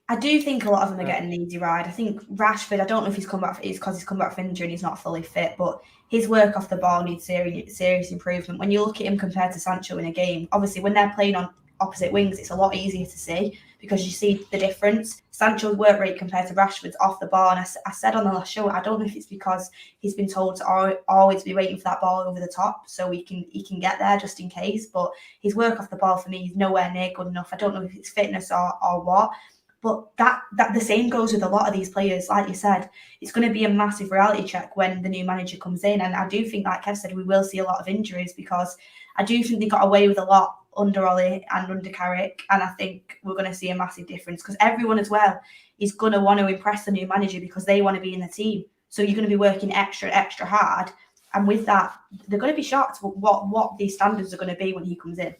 I do think a lot of them are getting an easy ride. I think Rashford, I don't know if he's come back, it's because he's come back from injury and he's not fully fit, but his work off the ball needs serious improvement. When you look at him compared to Sancho in a game, obviously when they're playing on opposite wings, it's a lot easier to see because you see the difference. Sancho's work rate compared to Rashford's off the ball, and I said on the last show, I don't know if it's because he's been told to always be waiting for that ball over the top so he can get there just in case, but his work off the ball for me is nowhere near good enough. I don't know if it's fitness or what. But that the same goes with a lot of these players. Like you said, it's going to be a massive reality check when the new manager comes in. And I do think, like Kev said, we will see a lot of injuries because I do think they got away with a lot under Ollie and under Carrick. And I think we're going to see a massive difference because everyone as well is going to want to impress the new manager because they want to be in the team. So you're going to be working extra hard. And with that, they're going to be shocked what these standards are going to be when he comes in.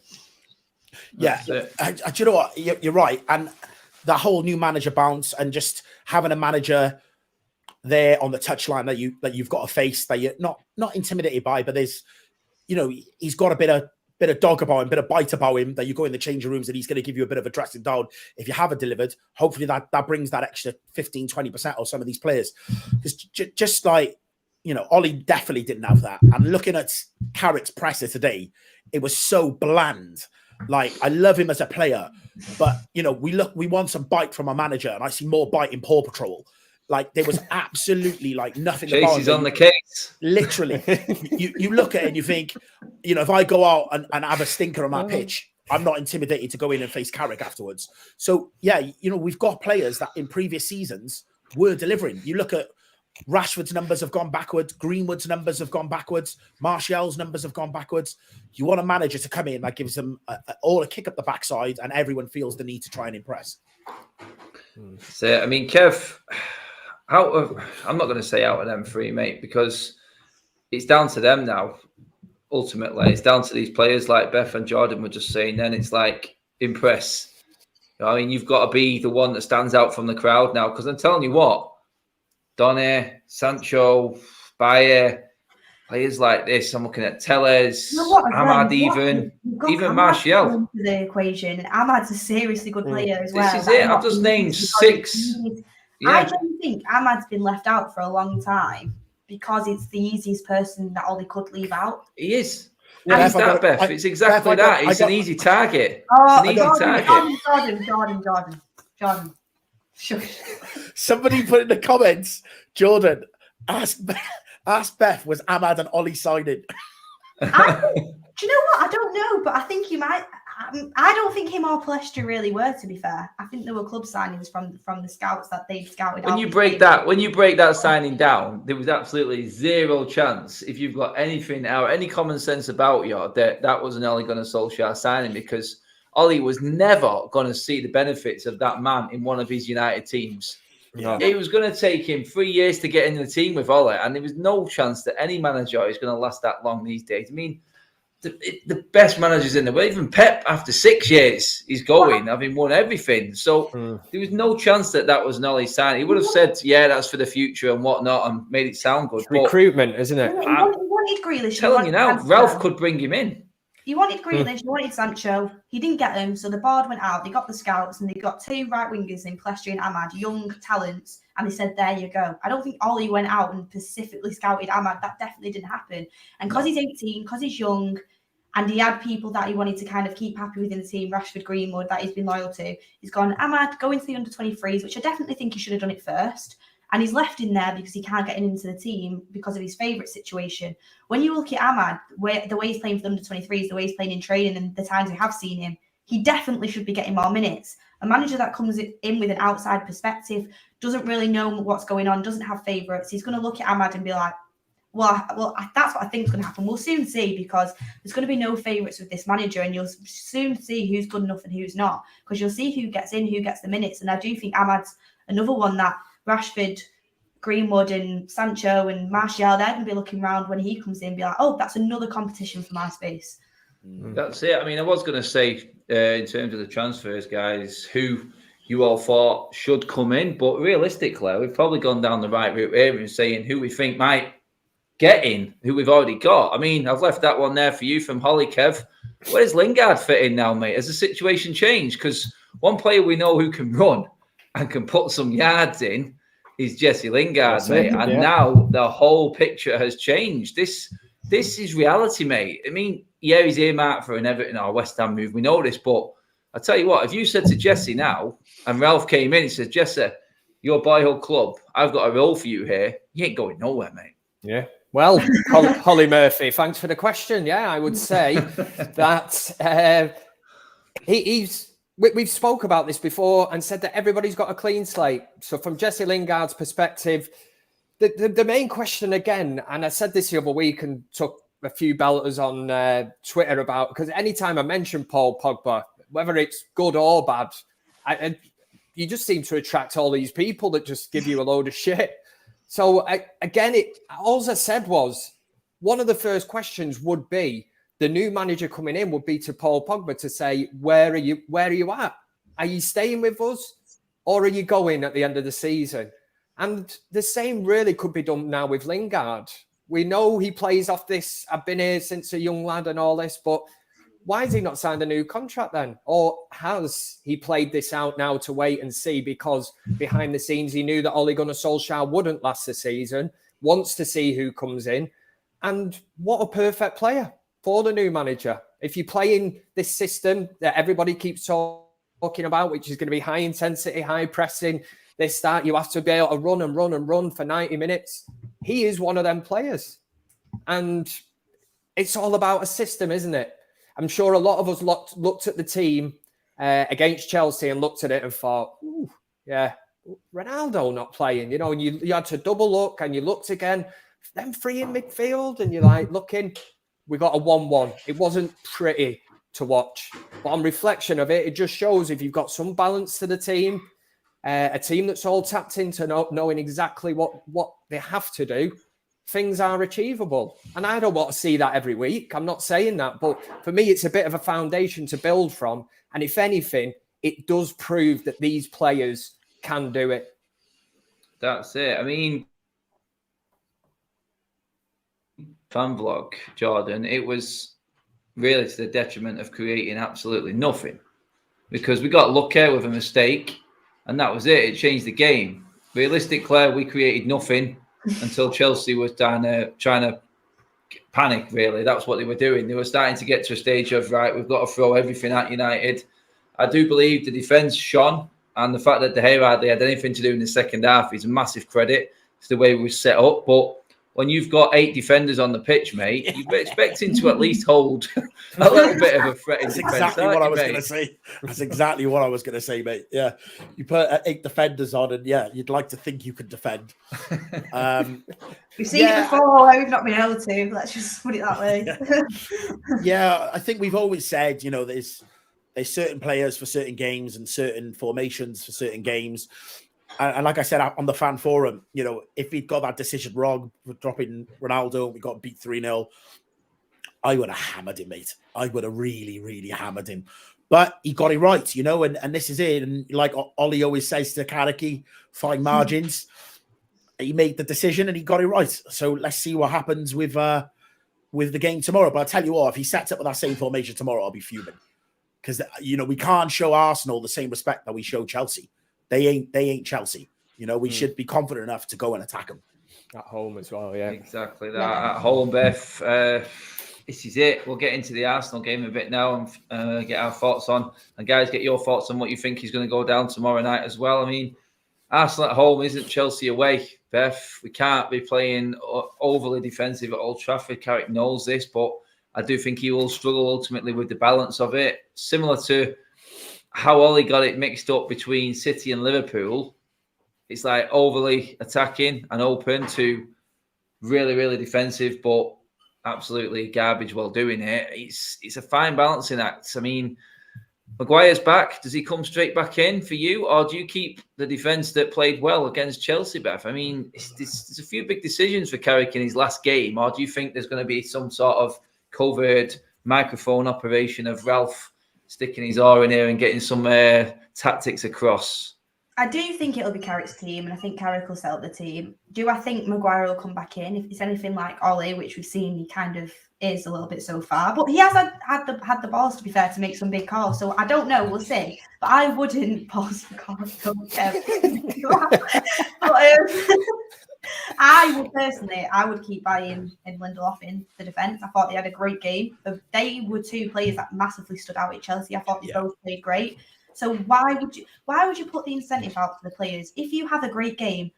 Yeah. Do you know what? You're right. And the whole new manager bounce and just having a manager there on the touchline that you've got a face that you're not intimidated by, but there's, he's got a bit of dog about him, bit of bite about him that you go in the changing rooms and he's going to give you a bit of a dressing down if you haven't delivered. Hopefully that brings that extra 15-20% of some of these players. Because just like, Ollie definitely didn't have that. And looking at Carrick's presser today, it was so bland. Like, I love him as a player, but, we want some bite from our manager, and I see more bite in Paw Patrol. Like, there was absolutely, nothing about him. Jason's on the case. Literally. you look at it and you think, if I go out and have a stinker on that pitch, I'm not intimidated to go in and face Carrick afterwards. So, yeah, we've got players that in previous seasons were delivering. You look at Rashford's numbers have gone backwards. Greenwood's numbers have gone backwards. Martial's numbers have gone backwards. You want a manager to come in that gives them all a kick up the backside and everyone feels the need to try and impress. So, I mean, Kev, I'm not going to say out of them three, mate, because it's down to them now. Ultimately, it's down to these players like Beth and Jordan were just saying. Then it's like, impress. I mean, you've got to be the one that stands out from the crowd now, because I'm telling you what, Donny, Sancho, Bayer, players like this. I'm looking at Tellez, Ahmad, even Martial. The equation, and Ahmad's a seriously good player as well. This is it. I've just named six. I don't think Ahmad's been left out for a long time because it's the easiest person that Ollie could leave out. He is. Yeah, he's that, Beth. It's exactly that. It's an easy target. It's an easy target. Jordan. Somebody put in the comments, Jordan, ask Beth, was Ahmad and Ollie signing? Do you know what? I don't know, but I think he might. I don't think him or Palestra really were, to be fair. I think there were club signings from the scouts that they've scouted. When you break that signing down, there was absolutely zero chance, if you've got anything out, any common sense about you, that was an Ole Gunnar Solskjaer signing, because Ollie was never going to see the benefits of that man in one of his United teams. Yeah. It was going to take him 3 years to get in the team with Ollie, and there was no chance that any manager is going to last that long these days. I mean, the best managers in the world, even Pep, after 6 years, he's going, having won everything. So there was no chance that was an Ollie sign. He would have said, yeah, that's for the future and whatnot, and made it sound good. It's recruitment, isn't it? He wanted Grealish. Telling you now, Ralph could bring him in. He wanted Grealish, he wanted Sancho. He didn't get them, so the board went out. They got the scouts, and they got 2 right wingers in Plestri and Ahmad, young talents, and they said, there you go. I don't think Ollie went out and specifically scouted Ahmad. That definitely didn't happen. And because he's 18, because he's young, and he had people that he wanted to kind of keep happy within the team, Rashford, Greenwood, that he's been loyal to, he's gone, Ahmad, go into the under-23s, which I definitely think he should have done it first. And he's left in there because he can't get into the team because of his favourite situation. When you look at Ahmad, the way he's playing for the under-23s, the way he's playing in training and the times we have seen him, he definitely should be getting more minutes. A manager that comes in with an outside perspective, doesn't really know what's going on, doesn't have favourites. He's going to look at Ahmad and be like, well, that's what I think is going to happen. We'll soon see, because there's going to be no favourites with this manager, and you'll soon see who's good enough and who's not, because you'll see who gets in, who gets the minutes. And I do think Ahmad's another one that Rashford, Greenwood and Sancho and Martial, they're going to be looking around when he comes in and be like, oh, that's another competition for my space. That's it. I mean, I was going to say, in terms of the transfers, guys, who you all thought should come in, but realistically, we've probably gone down the right route here and saying who we think might get in, who we've already got. I mean, I've left that one there for you from Holly, Kev. Where's Lingard fit in now, mate? Has the situation changed? Because one player we know who can run and can put some yards in is Jesse Lingard, mate. And now the whole picture has changed. This is reality, mate. I mean, yeah, he's earmarked for an Everton or West Ham move. We know this, but I tell you what, if you said to Jesse now, and Ralph came in and said, Jesse, your boyhood club, I've got a role for you here, you ain't going nowhere, mate. Yeah. Well, Holly Murphy, thanks for the question. Yeah, I would say that we've spoke about this before and said that everybody's got a clean slate. So from Jesse Lingard's perspective, the main question again, and I said this the other week and took a few belters on Twitter about, because anytime I mention Paul Pogba, whether it's good or bad, you just seem to attract all these people that just give you a load of shit. So again, all I said was one of the first questions would be, the new manager coming in would be to Paul Pogba to say, where are you at? Are you staying with us, or are you going at the end of the season? And the same really could be done now with Lingard. We know he plays off this, I've been here since a young lad and all this, but why has he not signed a new contract then? Or has he played this out now to wait and see, because behind the scenes he knew that Ole Gunnar Solskjaer wouldn't last the season, wants to see who comes in, and what a perfect player for the new manager. If you play in this system that everybody keeps talking about, which is going to be high intensity, high pressing, you have to be able to run and run and run for 90 minutes. He is one of them players. And it's all about a system, isn't it? I'm sure a lot of us looked at the team against Chelsea and looked at it and thought, ooh, yeah, Ronaldo not playing, and you had to double look and you looked again, them three in midfield, and you're like looking, we got a 1-1. It wasn't pretty to watch. But on reflection of it, it just shows if you've got some balance to the team, a team that's all tapped into knowing exactly what they have to do, things are achievable. And I don't want to see that every week. I'm not saying that. But for me, it's a bit of a foundation to build from. And if anything, it does prove that these players can do it. That's it. I mean, fan vlog, Jordan, it was really to the detriment of creating absolutely nothing, because we got lucky with a mistake and that was it. It changed the game. Realistically, we created nothing until Chelsea was trying to panic, really. That's what they were doing. They were starting to get to a stage of, right, we've got to throw everything at United. I do believe the defence shone, and the fact that De Gea hardly had anything to do in the second half is a massive credit. It's the way we were set up. But when you've got 8 defenders on the pitch, mate, you're expecting to at least hold a little bit of a threat in defence. That's exactly what I was going to say. That's exactly what I was going to say, mate. Yeah, you put 8 defenders on, and yeah, you'd like to think you could defend. We've seen it before. We've not been able to. Let's just put it that way. Yeah, I think we've always said, there's there's certain players for certain games and certain formations for certain games. And like I said on the fan forum, you know, if he'd got that decision wrong for dropping Ronaldo, we got beat 3-0, I would have hammered him, mate. I would have really, really hammered him. But he got it right, you know, and this is it. And like Ollie always says to Carrick, fine margins. He made the decision and he got it right. So let's see what happens with the game tomorrow. But I'll tell you what, if he sets up with that same formation tomorrow, I'll be fuming. Because, you know, we can't show Arsenal the same respect that we show Chelsea. They ain't Chelsea. You know, we should be confident enough to go and attack them. At home as well, yeah. Exactly that. At home, Beth. This is it. We'll get into the Arsenal game a bit now and get our thoughts on. And guys, get your thoughts on what you think is going to go down tomorrow night as well. I mean, Arsenal at home isn't Chelsea away, Beth. We can't be playing overly defensive at Old Trafford. Carrick knows this, but I do think he will struggle ultimately with the balance of it. Similar to how Ollie got it mixed up between City and Liverpool. It's like overly attacking and open to really, really defensive, but absolutely garbage while doing it. It's a fine balancing act. I mean, Maguire's back. Does he come straight back in for you, or do you keep the defence that played well against Chelsea, Beth? I mean, there's a few big decisions for Carrick in his last game, or do you think there's going to be some sort of covert microphone operation of Ralph sticking his oar in here and getting some tactics across? I do think it'll be Carrick's team, and I think Carrick will set up the team. Do I think Maguire will come back in? If it's anything like Ollie, which we've seen he kind of is a little bit so far, but he has had the balls, to be fair, to make some big calls. So I don't know, we'll see. But I wouldn't pause the call. I would keep buying in Lindelof in the defence. I thought they had a great game. They were two players that massively stood out at Chelsea. I thought they both played great. So why would you put the incentive out for the players if you have a great game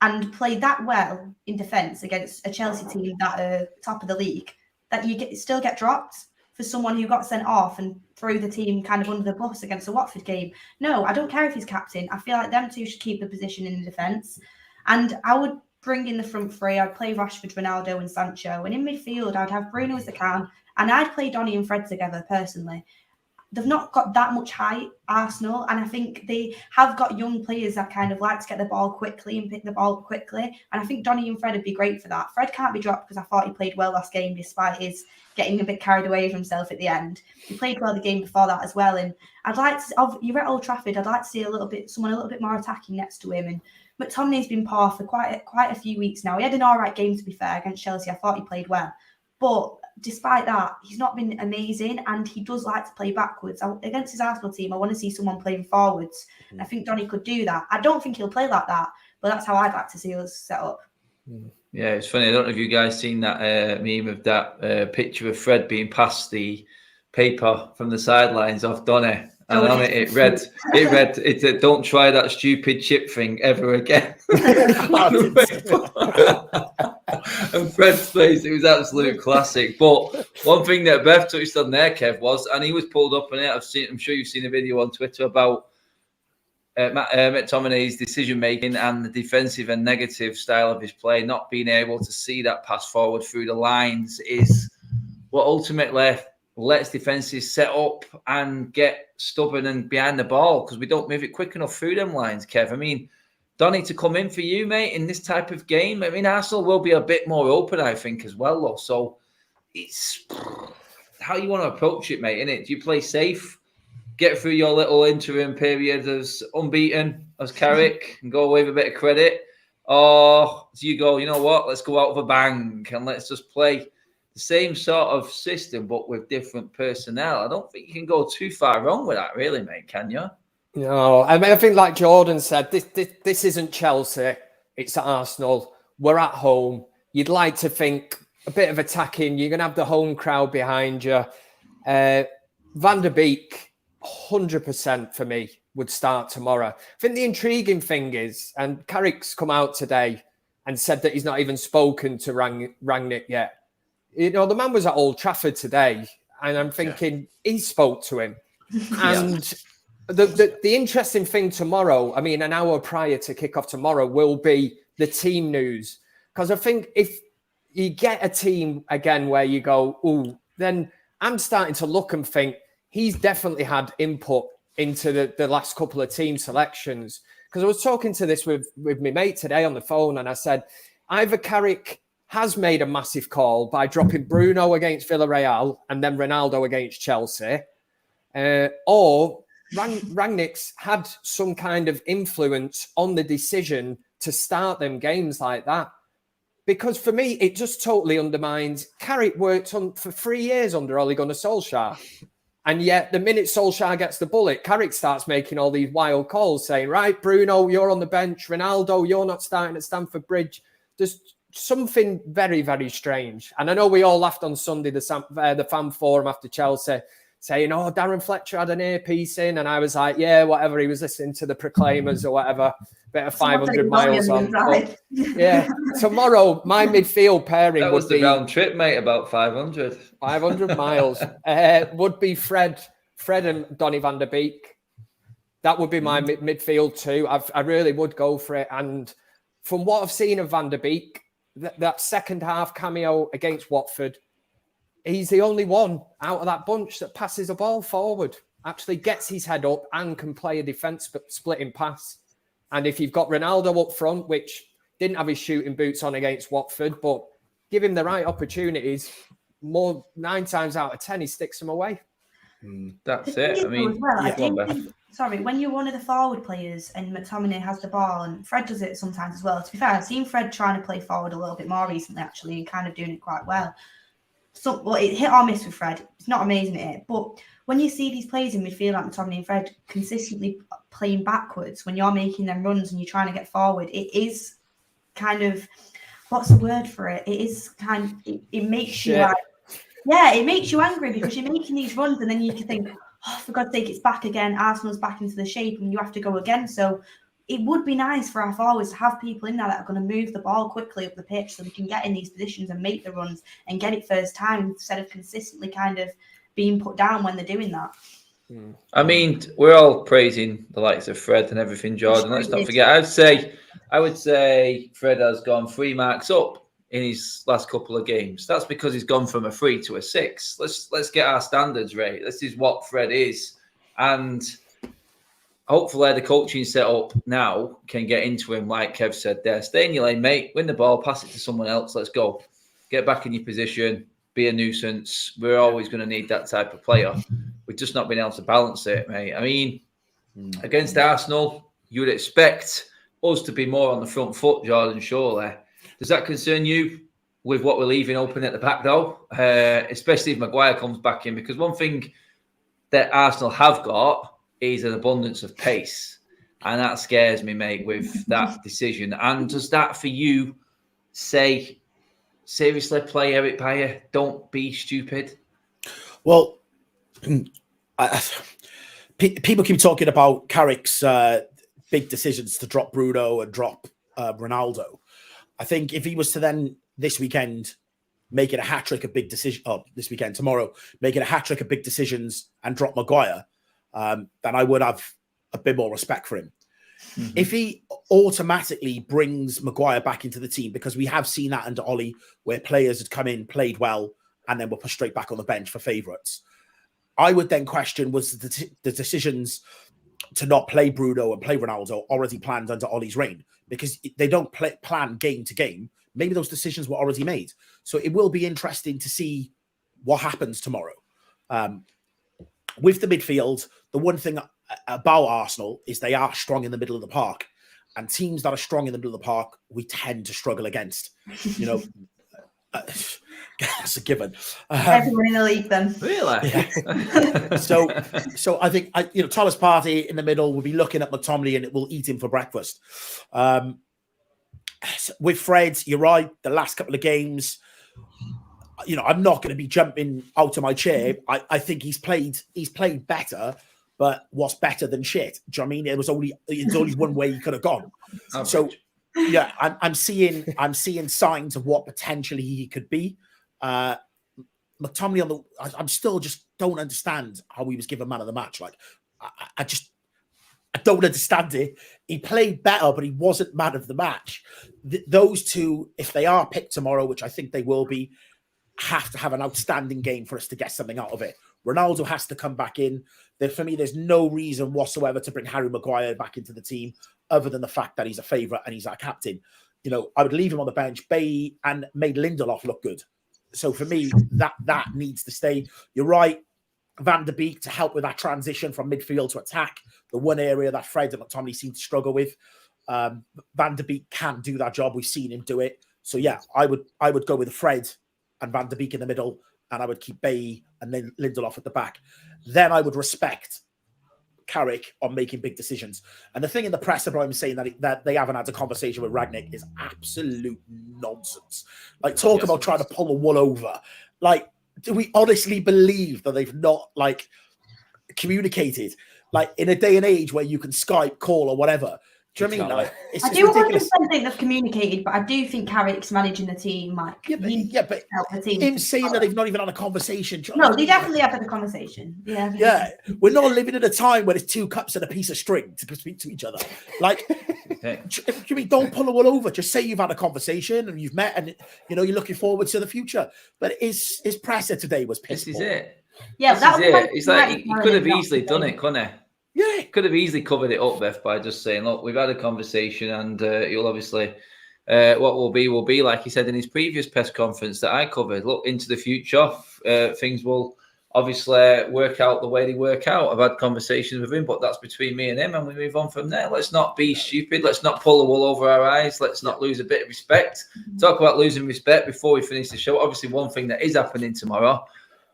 and play that well in defence against a Chelsea team that are top of the league, that you still get dropped for someone who got sent off and threw the team kind of under the bus against the Watford game? No, I don't care if he's captain. I feel like them two should keep the position in the defence. And I would bring in the front three. I'd play Rashford, Ronaldo and Sancho. And in midfield, I'd have Bruno as the can. And I'd play Donny and Fred together personally. They've not got that much height, Arsenal, and I think they have got young players that kind of like to get the ball quickly and pick the ball up quickly. And I think Donny and Fred would be great for that. Fred can't be dropped because I thought he played well last game despite his getting a bit carried away with himself at the end. He played well the game before that as well. And I'd like to, you're at Old Trafford, I'd like to see someone a little bit more attacking next to him. And McTominay's been poor for quite a few weeks now. He had an all right game, to be fair, against Chelsea. I thought he played well. But despite that, he's not been amazing, and he does like to play backwards. Against his Arsenal team, I want to see someone playing forwards. I think Donny could do that. I don't think he'll play like that, but that's how I'd like to see us set up. Yeah, it's funny. I don't know if you guys seen that meme of that picture of Fred being passed the paper from the sidelines off Donny. And on it read, don't try that stupid chip thing ever again. And Fred's face, it was absolute classic. But one thing that Beth touched on there, Kev, was, and he was pulled up in it. I'm sure you've seen a video on Twitter about McTominay's decision making and the defensive and negative style of his play. Not being able to see that pass forward through the lines is what ultimately lets defenses set up and get stubborn and behind the ball because we don't move it quick enough through them lines, Kev. I mean, Donny to come in for you, mate, in this type of game. I mean, Arsenal will be a bit more open, I think, as well, though. So it's how you want to approach it, mate, innit? Do you play safe, get through your little interim period as unbeaten as Carrick and go away with a bit of credit? Or do you go, you know what, let's go out with a bang and let's just play the same sort of system, but with different personnel? I don't think you can go too far wrong with that, really, mate, can you? No, I mean, I think like Jordan said, this isn't Chelsea. It's Arsenal. We're at home. You'd like to think a bit of attacking. You're going to have the home crowd behind you. Van der Beek, 100% for me, would start tomorrow. I think the intriguing thing is, and Carrick's come out today and said that he's not even spoken to Rangnick yet. You know, the man was at Old Trafford today, and I'm thinking he spoke to him. And the interesting thing tomorrow, I mean, an hour prior to kickoff tomorrow, will be the team news. Because I think if you get a team again where you go, oh, then I'm starting to look and think he's definitely had input into the last couple of team selections. Because I was talking to this with my mate today on the phone, and I said, either Carrick has made a massive call by dropping Bruno against Villarreal and then Ronaldo against Chelsea, or Rangnick's had some kind of influence on the decision to start them games like that. Because for me, it just totally undermines. Carrick worked on for 3 years under Ole Gunnar Solskjaer. And yet, the minute Solskjaer gets the bullet, Carrick starts making all these wild calls saying, right, Bruno, you're on the bench. Ronaldo, you're not starting at Stamford Bridge. There's something very, very strange. And I know we all laughed on Sunday, the fan forum after Chelsea, saying, oh, Darren Fletcher had an earpiece in. And I was like, yeah, whatever. He was listening to the Proclaimers or whatever. Bit of 500 miles on. But, yeah. Tomorrow, my midfield pairing that was the round trip, mate, about 500. 500 miles. Would be Fred and Donny van der Beek. That would be my midfield too. I really would go for it. And from what I've seen of Van der Beek, that second half cameo against Watford, he's the only one out of that bunch that passes a ball forward, actually gets his head up and can play a defence splitting pass. And if you've got Ronaldo up front, which didn't have his shooting boots on against Watford, but give him the right opportunities, 9 times out of 10, he sticks them away. That's it. I mean, sorry, when you're one of the forward players and McTominay has the ball, and Fred does it sometimes as well. To be fair, I've seen Fred trying to play forward a little bit more recently, actually, and kind of doing it quite well. Well, it hit or miss with Fred. It's not amazing at it, but when you see these players in midfield like McTominay and Fred consistently playing backwards, when you're making them runs and you're trying to get forward, it is kind of, what's the word for it? It is kind of, it makes you like, yeah, it makes you angry because you're making these runs and then you can think, oh, for God's sake, it's back again. Arsenal's back into the shape and you have to go again. So it would be nice for our forwards to have people in there that are going to move the ball quickly up the pitch so we can get in these positions and make the runs and get it first time instead of consistently kind of being put down when they're doing that. I mean, we're all praising the likes of Fred and everything, Jordan. Let's not forget. I would say Fred has gone 3 marks up in his last couple of games. That's because he's gone from a 3 to a 6. Let's get our standards right. This is what Fred is, and hopefully the coaching setup now can get into him, like Kev said there. Stay in your lane, mate. Win the ball, pass it to someone else. Let's go. Get back in your position. Be a nuisance. We're always going to need that type of player. We've just not been able to balance it, mate. I mean, against Arsenal, you would expect us to be more on the front foot, Jordan, surely. Does that concern you with what we're leaving open at the back, though? Especially if Maguire comes back in, because one thing that Arsenal have got is an abundance of pace. And that scares me, mate, with that decision. And does that for you say, seriously, play Eric Bayer? Don't be stupid. Well, people keep talking about Carrick's big decisions to drop Bruno and drop Ronaldo. I think if he was to then this weekend make it a hat-trick of big decisions, this weekend, tomorrow, make it a hat-trick of big decisions and drop Maguire, then I would have a bit more respect for him. Mm-hmm. If he automatically brings Maguire back into the team, because we have seen that under Ollie, where players had come in, played well, and then were pushed straight back on the bench for favourites, I would then question, was the decisions to not play Bruno and play Ronaldo already planned under Ollie's reign? Because they don't plan game to game. Maybe those decisions were already made. So it will be interesting to see what happens tomorrow. With the midfield, the one thing about Arsenal is they are strong in the middle of the park. And teams that are strong in the middle of the park, we tend to struggle against. You know, that's a given. Everyone in the league, then. Really? Yeah. So I think Thomas Partey in the middle will be looking at McTominay and it will eat him for breakfast. With Fred, you're right. The last couple of games, I'm not going to be jumping out of my chair. I think he's played better, but what's better than shit? Do you know what I mean? There's only one way he could have gone. Average. So yeah, I'm seeing signs of what potentially he could be. McTominay I still just don't understand how he was given man of the match. Like I don't understand it. He played better, but he wasn't man of the match. Those two, if they are picked tomorrow, which I think they will be, have to have an outstanding game for us to get something out of it. Ronaldo has to come back in. For me, there's no reason whatsoever to bring Harry Maguire back into the team other than the fact that he's a favourite and he's our captain. You know, I would leave him on the bench. Bailly and made Lindelof look good. So for me, that needs to stay. You're right. Van der Beek to help with that transition from midfield to attack, the one area that Fred and McTominay seem to struggle with. Van der Beek can't do that job. We've seen him do it. So yeah, I would go with Fred and Van der Beek in the middle, and I would keep Bailly and then Lindelof at the back. Then I would respect Carrick on making big decisions. And the thing in the press about him saying that they haven't had a conversation with Rangnick is absolute nonsense. Like, talk about trying to pull the wool over. Like, do we honestly believe that they've not, like, communicated? Like, in a day and age where you can Skype, call, or whatever. Do you know what I mean? Like, it's I do ridiculous. 100% think they've communicated, but I do think Carrick's managing the team. Like, but help the team. him saying that they've not even had a conversation. No, they definitely have had a conversation. Yeah. Yeah, we're not living in a time where there's 2 cups and a piece of string to speak to each other. Like, you mean, don't pull it all over. Just say you've had a conversation and you've met, and you know you're looking forward to the future. But his presser today was piss poor. This is it. Yeah, this is it. It's like he could have easily done it, couldn't he? Yeah, could have easily covered it up, Beth, by just saying, look, we've had a conversation, and you'll obviously, what will be, like he said in his previous press conference that I covered. Look, into the future, things will obviously work out the way they work out. I've had conversations with him, but that's between me and him, and we move on from there. Let's not be stupid. Let's not pull the wool over our eyes. Let's not lose a bit of respect. Talk about losing respect before we finish the show. Obviously, one thing that is happening tomorrow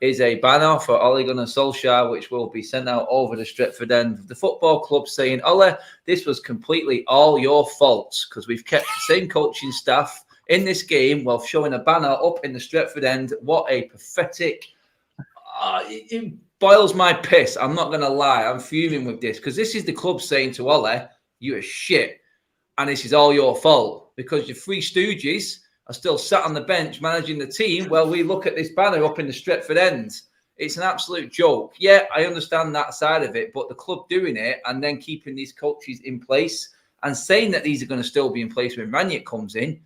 is a banner for Ollie Gunnar Solskjaer, which will be sent out over the Stretford end of the football club saying, Ollie, this was completely all your fault because we've kept the same coaching staff in this game while showing a banner up in the Stretford end. What a pathetic... it boils my piss. I'm not going to lie. I'm fuming with this because this is the club saying to Ollie, you're shit and this is all your fault because your 3 stooges are still sat on the bench managing the team while we look at this banner up in the Stretford end. It's an absolute joke. Yeah, I understand that side of it, but the club doing it and then keeping these coaches in place and saying that these are going to still be in place when Rangnick comes in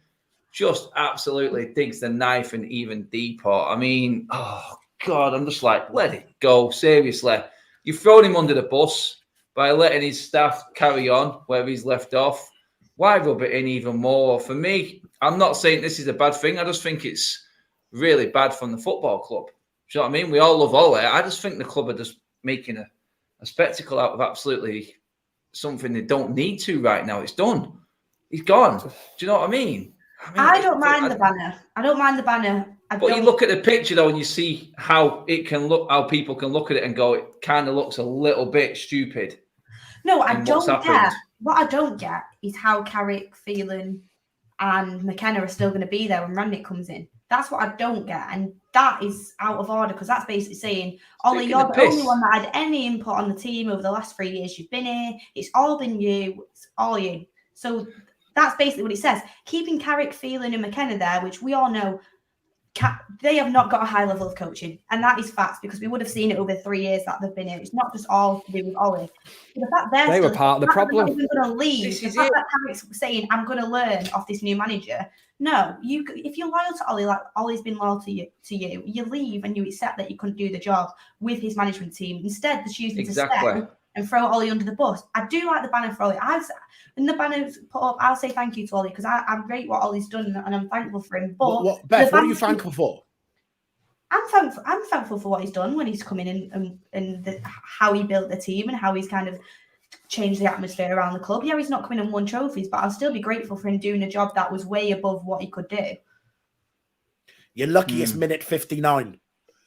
just absolutely digs the knife in even deeper. I mean, oh, God, I'm just like, let it go. Seriously. You've thrown him under the bus by letting his staff carry on where he's left off. Why rub it in even more? For me, I'm not saying this is a bad thing. I just think it's really bad from the football club. Do you know what I mean? We all love Ollie. I just think the club are just making a spectacle out of absolutely something they don't need to right now. It's done. He's gone. Do you know what I mean? I don't mind the banner. I don't mind the banner. But you look at the picture though, and you see how it can look, how people can look at it and go, it kind of looks a little bit stupid. No, I don't get. What I don't get is how Carrick, Phelan, and McKenna are still going to be there when Rangnick comes in. That's what I don't get, and that is out of order because that's basically saying, Ollie, you're the only one that had any input on the team over the last 3 years you've been here. It's all been you. It's all you. So that's basically what it says. Keeping Carrick, Phelan, and McKenna there, which we all know, they have not got a high level of coaching, and that is facts because we would have seen it over 3 years that they've been here. It's not just all to do with Ollie. The fact they were part of the problem. They're going to leave. The fact that Carrick's saying, "I'm going to learn off this new manager." No, if you're loyal to Ollie, like Ollie's been loyal to you, you leave and you accept that you couldn't do the job with his management team. Instead, they're choosing to stay and throw Ollie under the bus. I do like the banner for Ollie. When the banner's put up, I'll say thank you to Ollie because I'm great what Ollie's done and I'm thankful for him. But Beth, what are you thankful for? I'm thankful for what he's done when he's come in and how he built the team and how he's kind of changed the atmosphere around the club. Yeah, he's not coming and won trophies, but I'll still be grateful for him doing a job that was way above what he could do. You're lucky it's minute 59.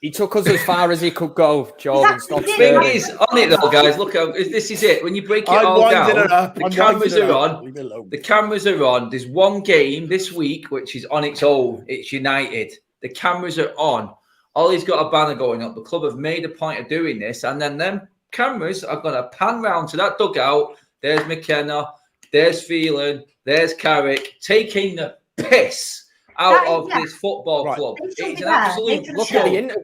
He took us as far as he could go, Jordan. The thing is, on it though, guys, look, this is it. When you break it all down, the cameras are on. The cameras are on. There's one game this week, which is on its own. It's United. The cameras are on. Ollie's got a banner going up. The club have made a point of doing this. And then them cameras are going to pan round to that dugout. There's McKenna. There's Phelan. There's Carrick. Taking the piss out of this football club. It's an absolute look at the interview.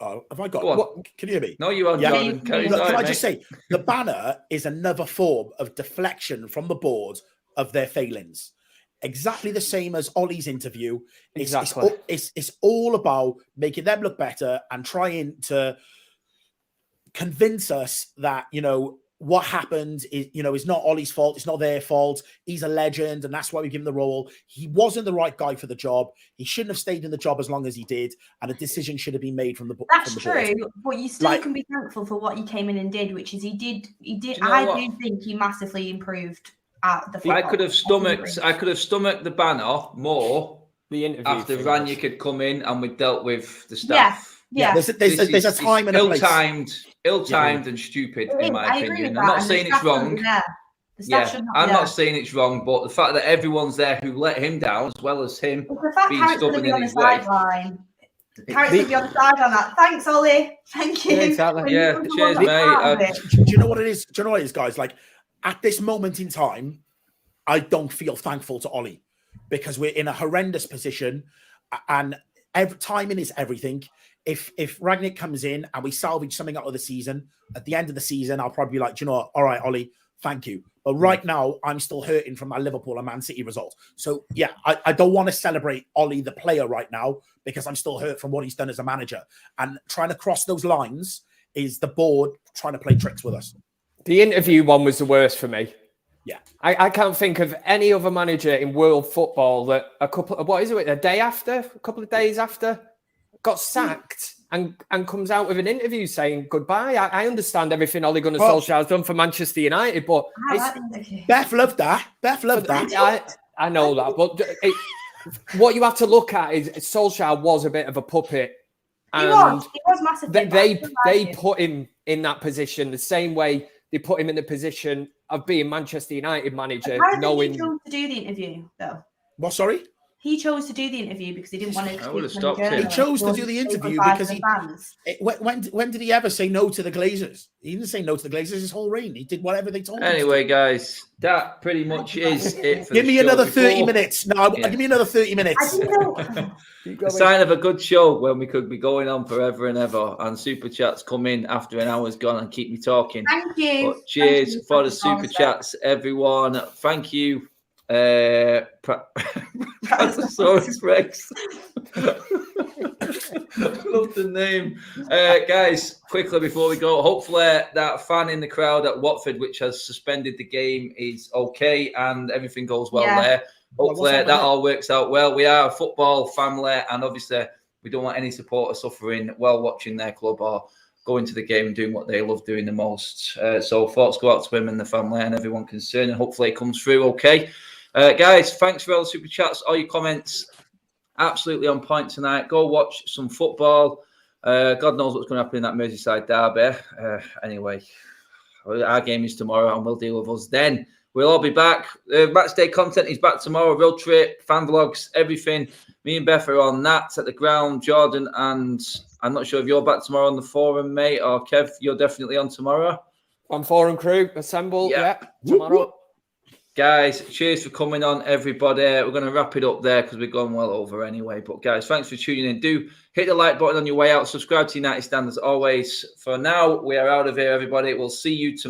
Have I got what? Can you hear me? No, you are. Yeah. Can I just say the banner is another form of deflection from the board of their failings. exactly the same as Ollie's interview. Exactly. It's all about making them look better and trying to convince us that, what happened is not Ollie's fault. It's not their fault. He's a legend, and that's why we give him the role. He wasn't the right guy for the job. He shouldn't have stayed in the job as long as he did, and a decision should have been made from the board. That's true, but you still can be thankful for what he came in and did, which is he did. I do think he massively improved at the football. I could have stomached the banner more the interview after Rangnick had come in and we dealt with the staff. Yeah. There's a time and a place. Ill-timed and stupid, in my opinion. I'm not saying it's wrong. I'm not saying it's wrong, but the fact that everyone's there who let him down, as well as him being stubborn in his way. Carrick's going to be on the side on that. Thanks, Ollie. Thank you. Yeah, exactly. Yeah, cheers, mate. Do you know what it is? Do you know what it is, guys? Like, at this moment in time, I don't feel thankful to Ollie because we're in a horrendous position, and timing is everything. If Rangnick comes in and we salvage something out of the season, at the end of the season, I'll probably be like, do you know what? All right, Ollie, thank you. But right now, I'm still hurting from my Liverpool and Man City result. So, yeah, I don't want to celebrate Ollie, the player, right now, because I'm still hurt from what he's done as a manager. And trying to cross those lines is the board trying to play tricks with us. The interview one was the worst for me. Yeah. I can't think of any other manager in world football that a couple of days after, got sacked and comes out with an interview saying goodbye. I understand everything Ole Gunnar Solskjaer's done for Manchester United, but Beth loved that. I know that, but what you have to look at is Solskjaer was a bit of a puppet. He was massive. They put him in that position the same way they put him in the position of being Manchester United manager. Knowing he chose to do the interview, though. What? Sorry. He chose to do the interview because he didn't want to. I would have stopped him. He chose to do the interview because when did he ever say no to the Glazers? He didn't say no to the Glazers his whole reign. He did whatever they told him. Anyway, guys, that pretty much is it for Give me another 30 minutes. No, give me another 30 minutes. A sign of a good show when we could be going on forever and ever, and super chats come in after an hour's gone and keep me talking. Thank you. But cheers for the super chats, everyone. Thank you. Brontosaurus Rex. Love the name. Guys, quickly before we go, hopefully that fan in the crowd at Watford, which has suspended the game, is okay and everything goes well there. Hopefully that all works out well. We are a football family, and obviously we don't want any supporter suffering while watching their club or going to the game and doing what they love doing the most. So thoughts go out to him and the family and everyone concerned, and hopefully it comes through okay. Guys, thanks for all the super chats, all your comments. Absolutely on point tonight. Go watch some football. God knows what's going to happen in that Merseyside derby. Anyway, our game is tomorrow and we'll deal with us then. We'll all be back. Match day content is back tomorrow. Road trip, fan vlogs, everything. Me and Beth are on that at the ground. Jordan, and I'm not sure if you're back tomorrow on the forum, mate, or Kev, you're definitely on tomorrow. On forum crew, assemble. Yeah, tomorrow. Guys, cheers for coming on, everybody. We're going to wrap it up there because we've gone well over anyway. But guys, thanks for tuning in. Do hit the like button on your way out. Subscribe to United Stand as always. For now, we are out of here, everybody. We'll see you tomorrow.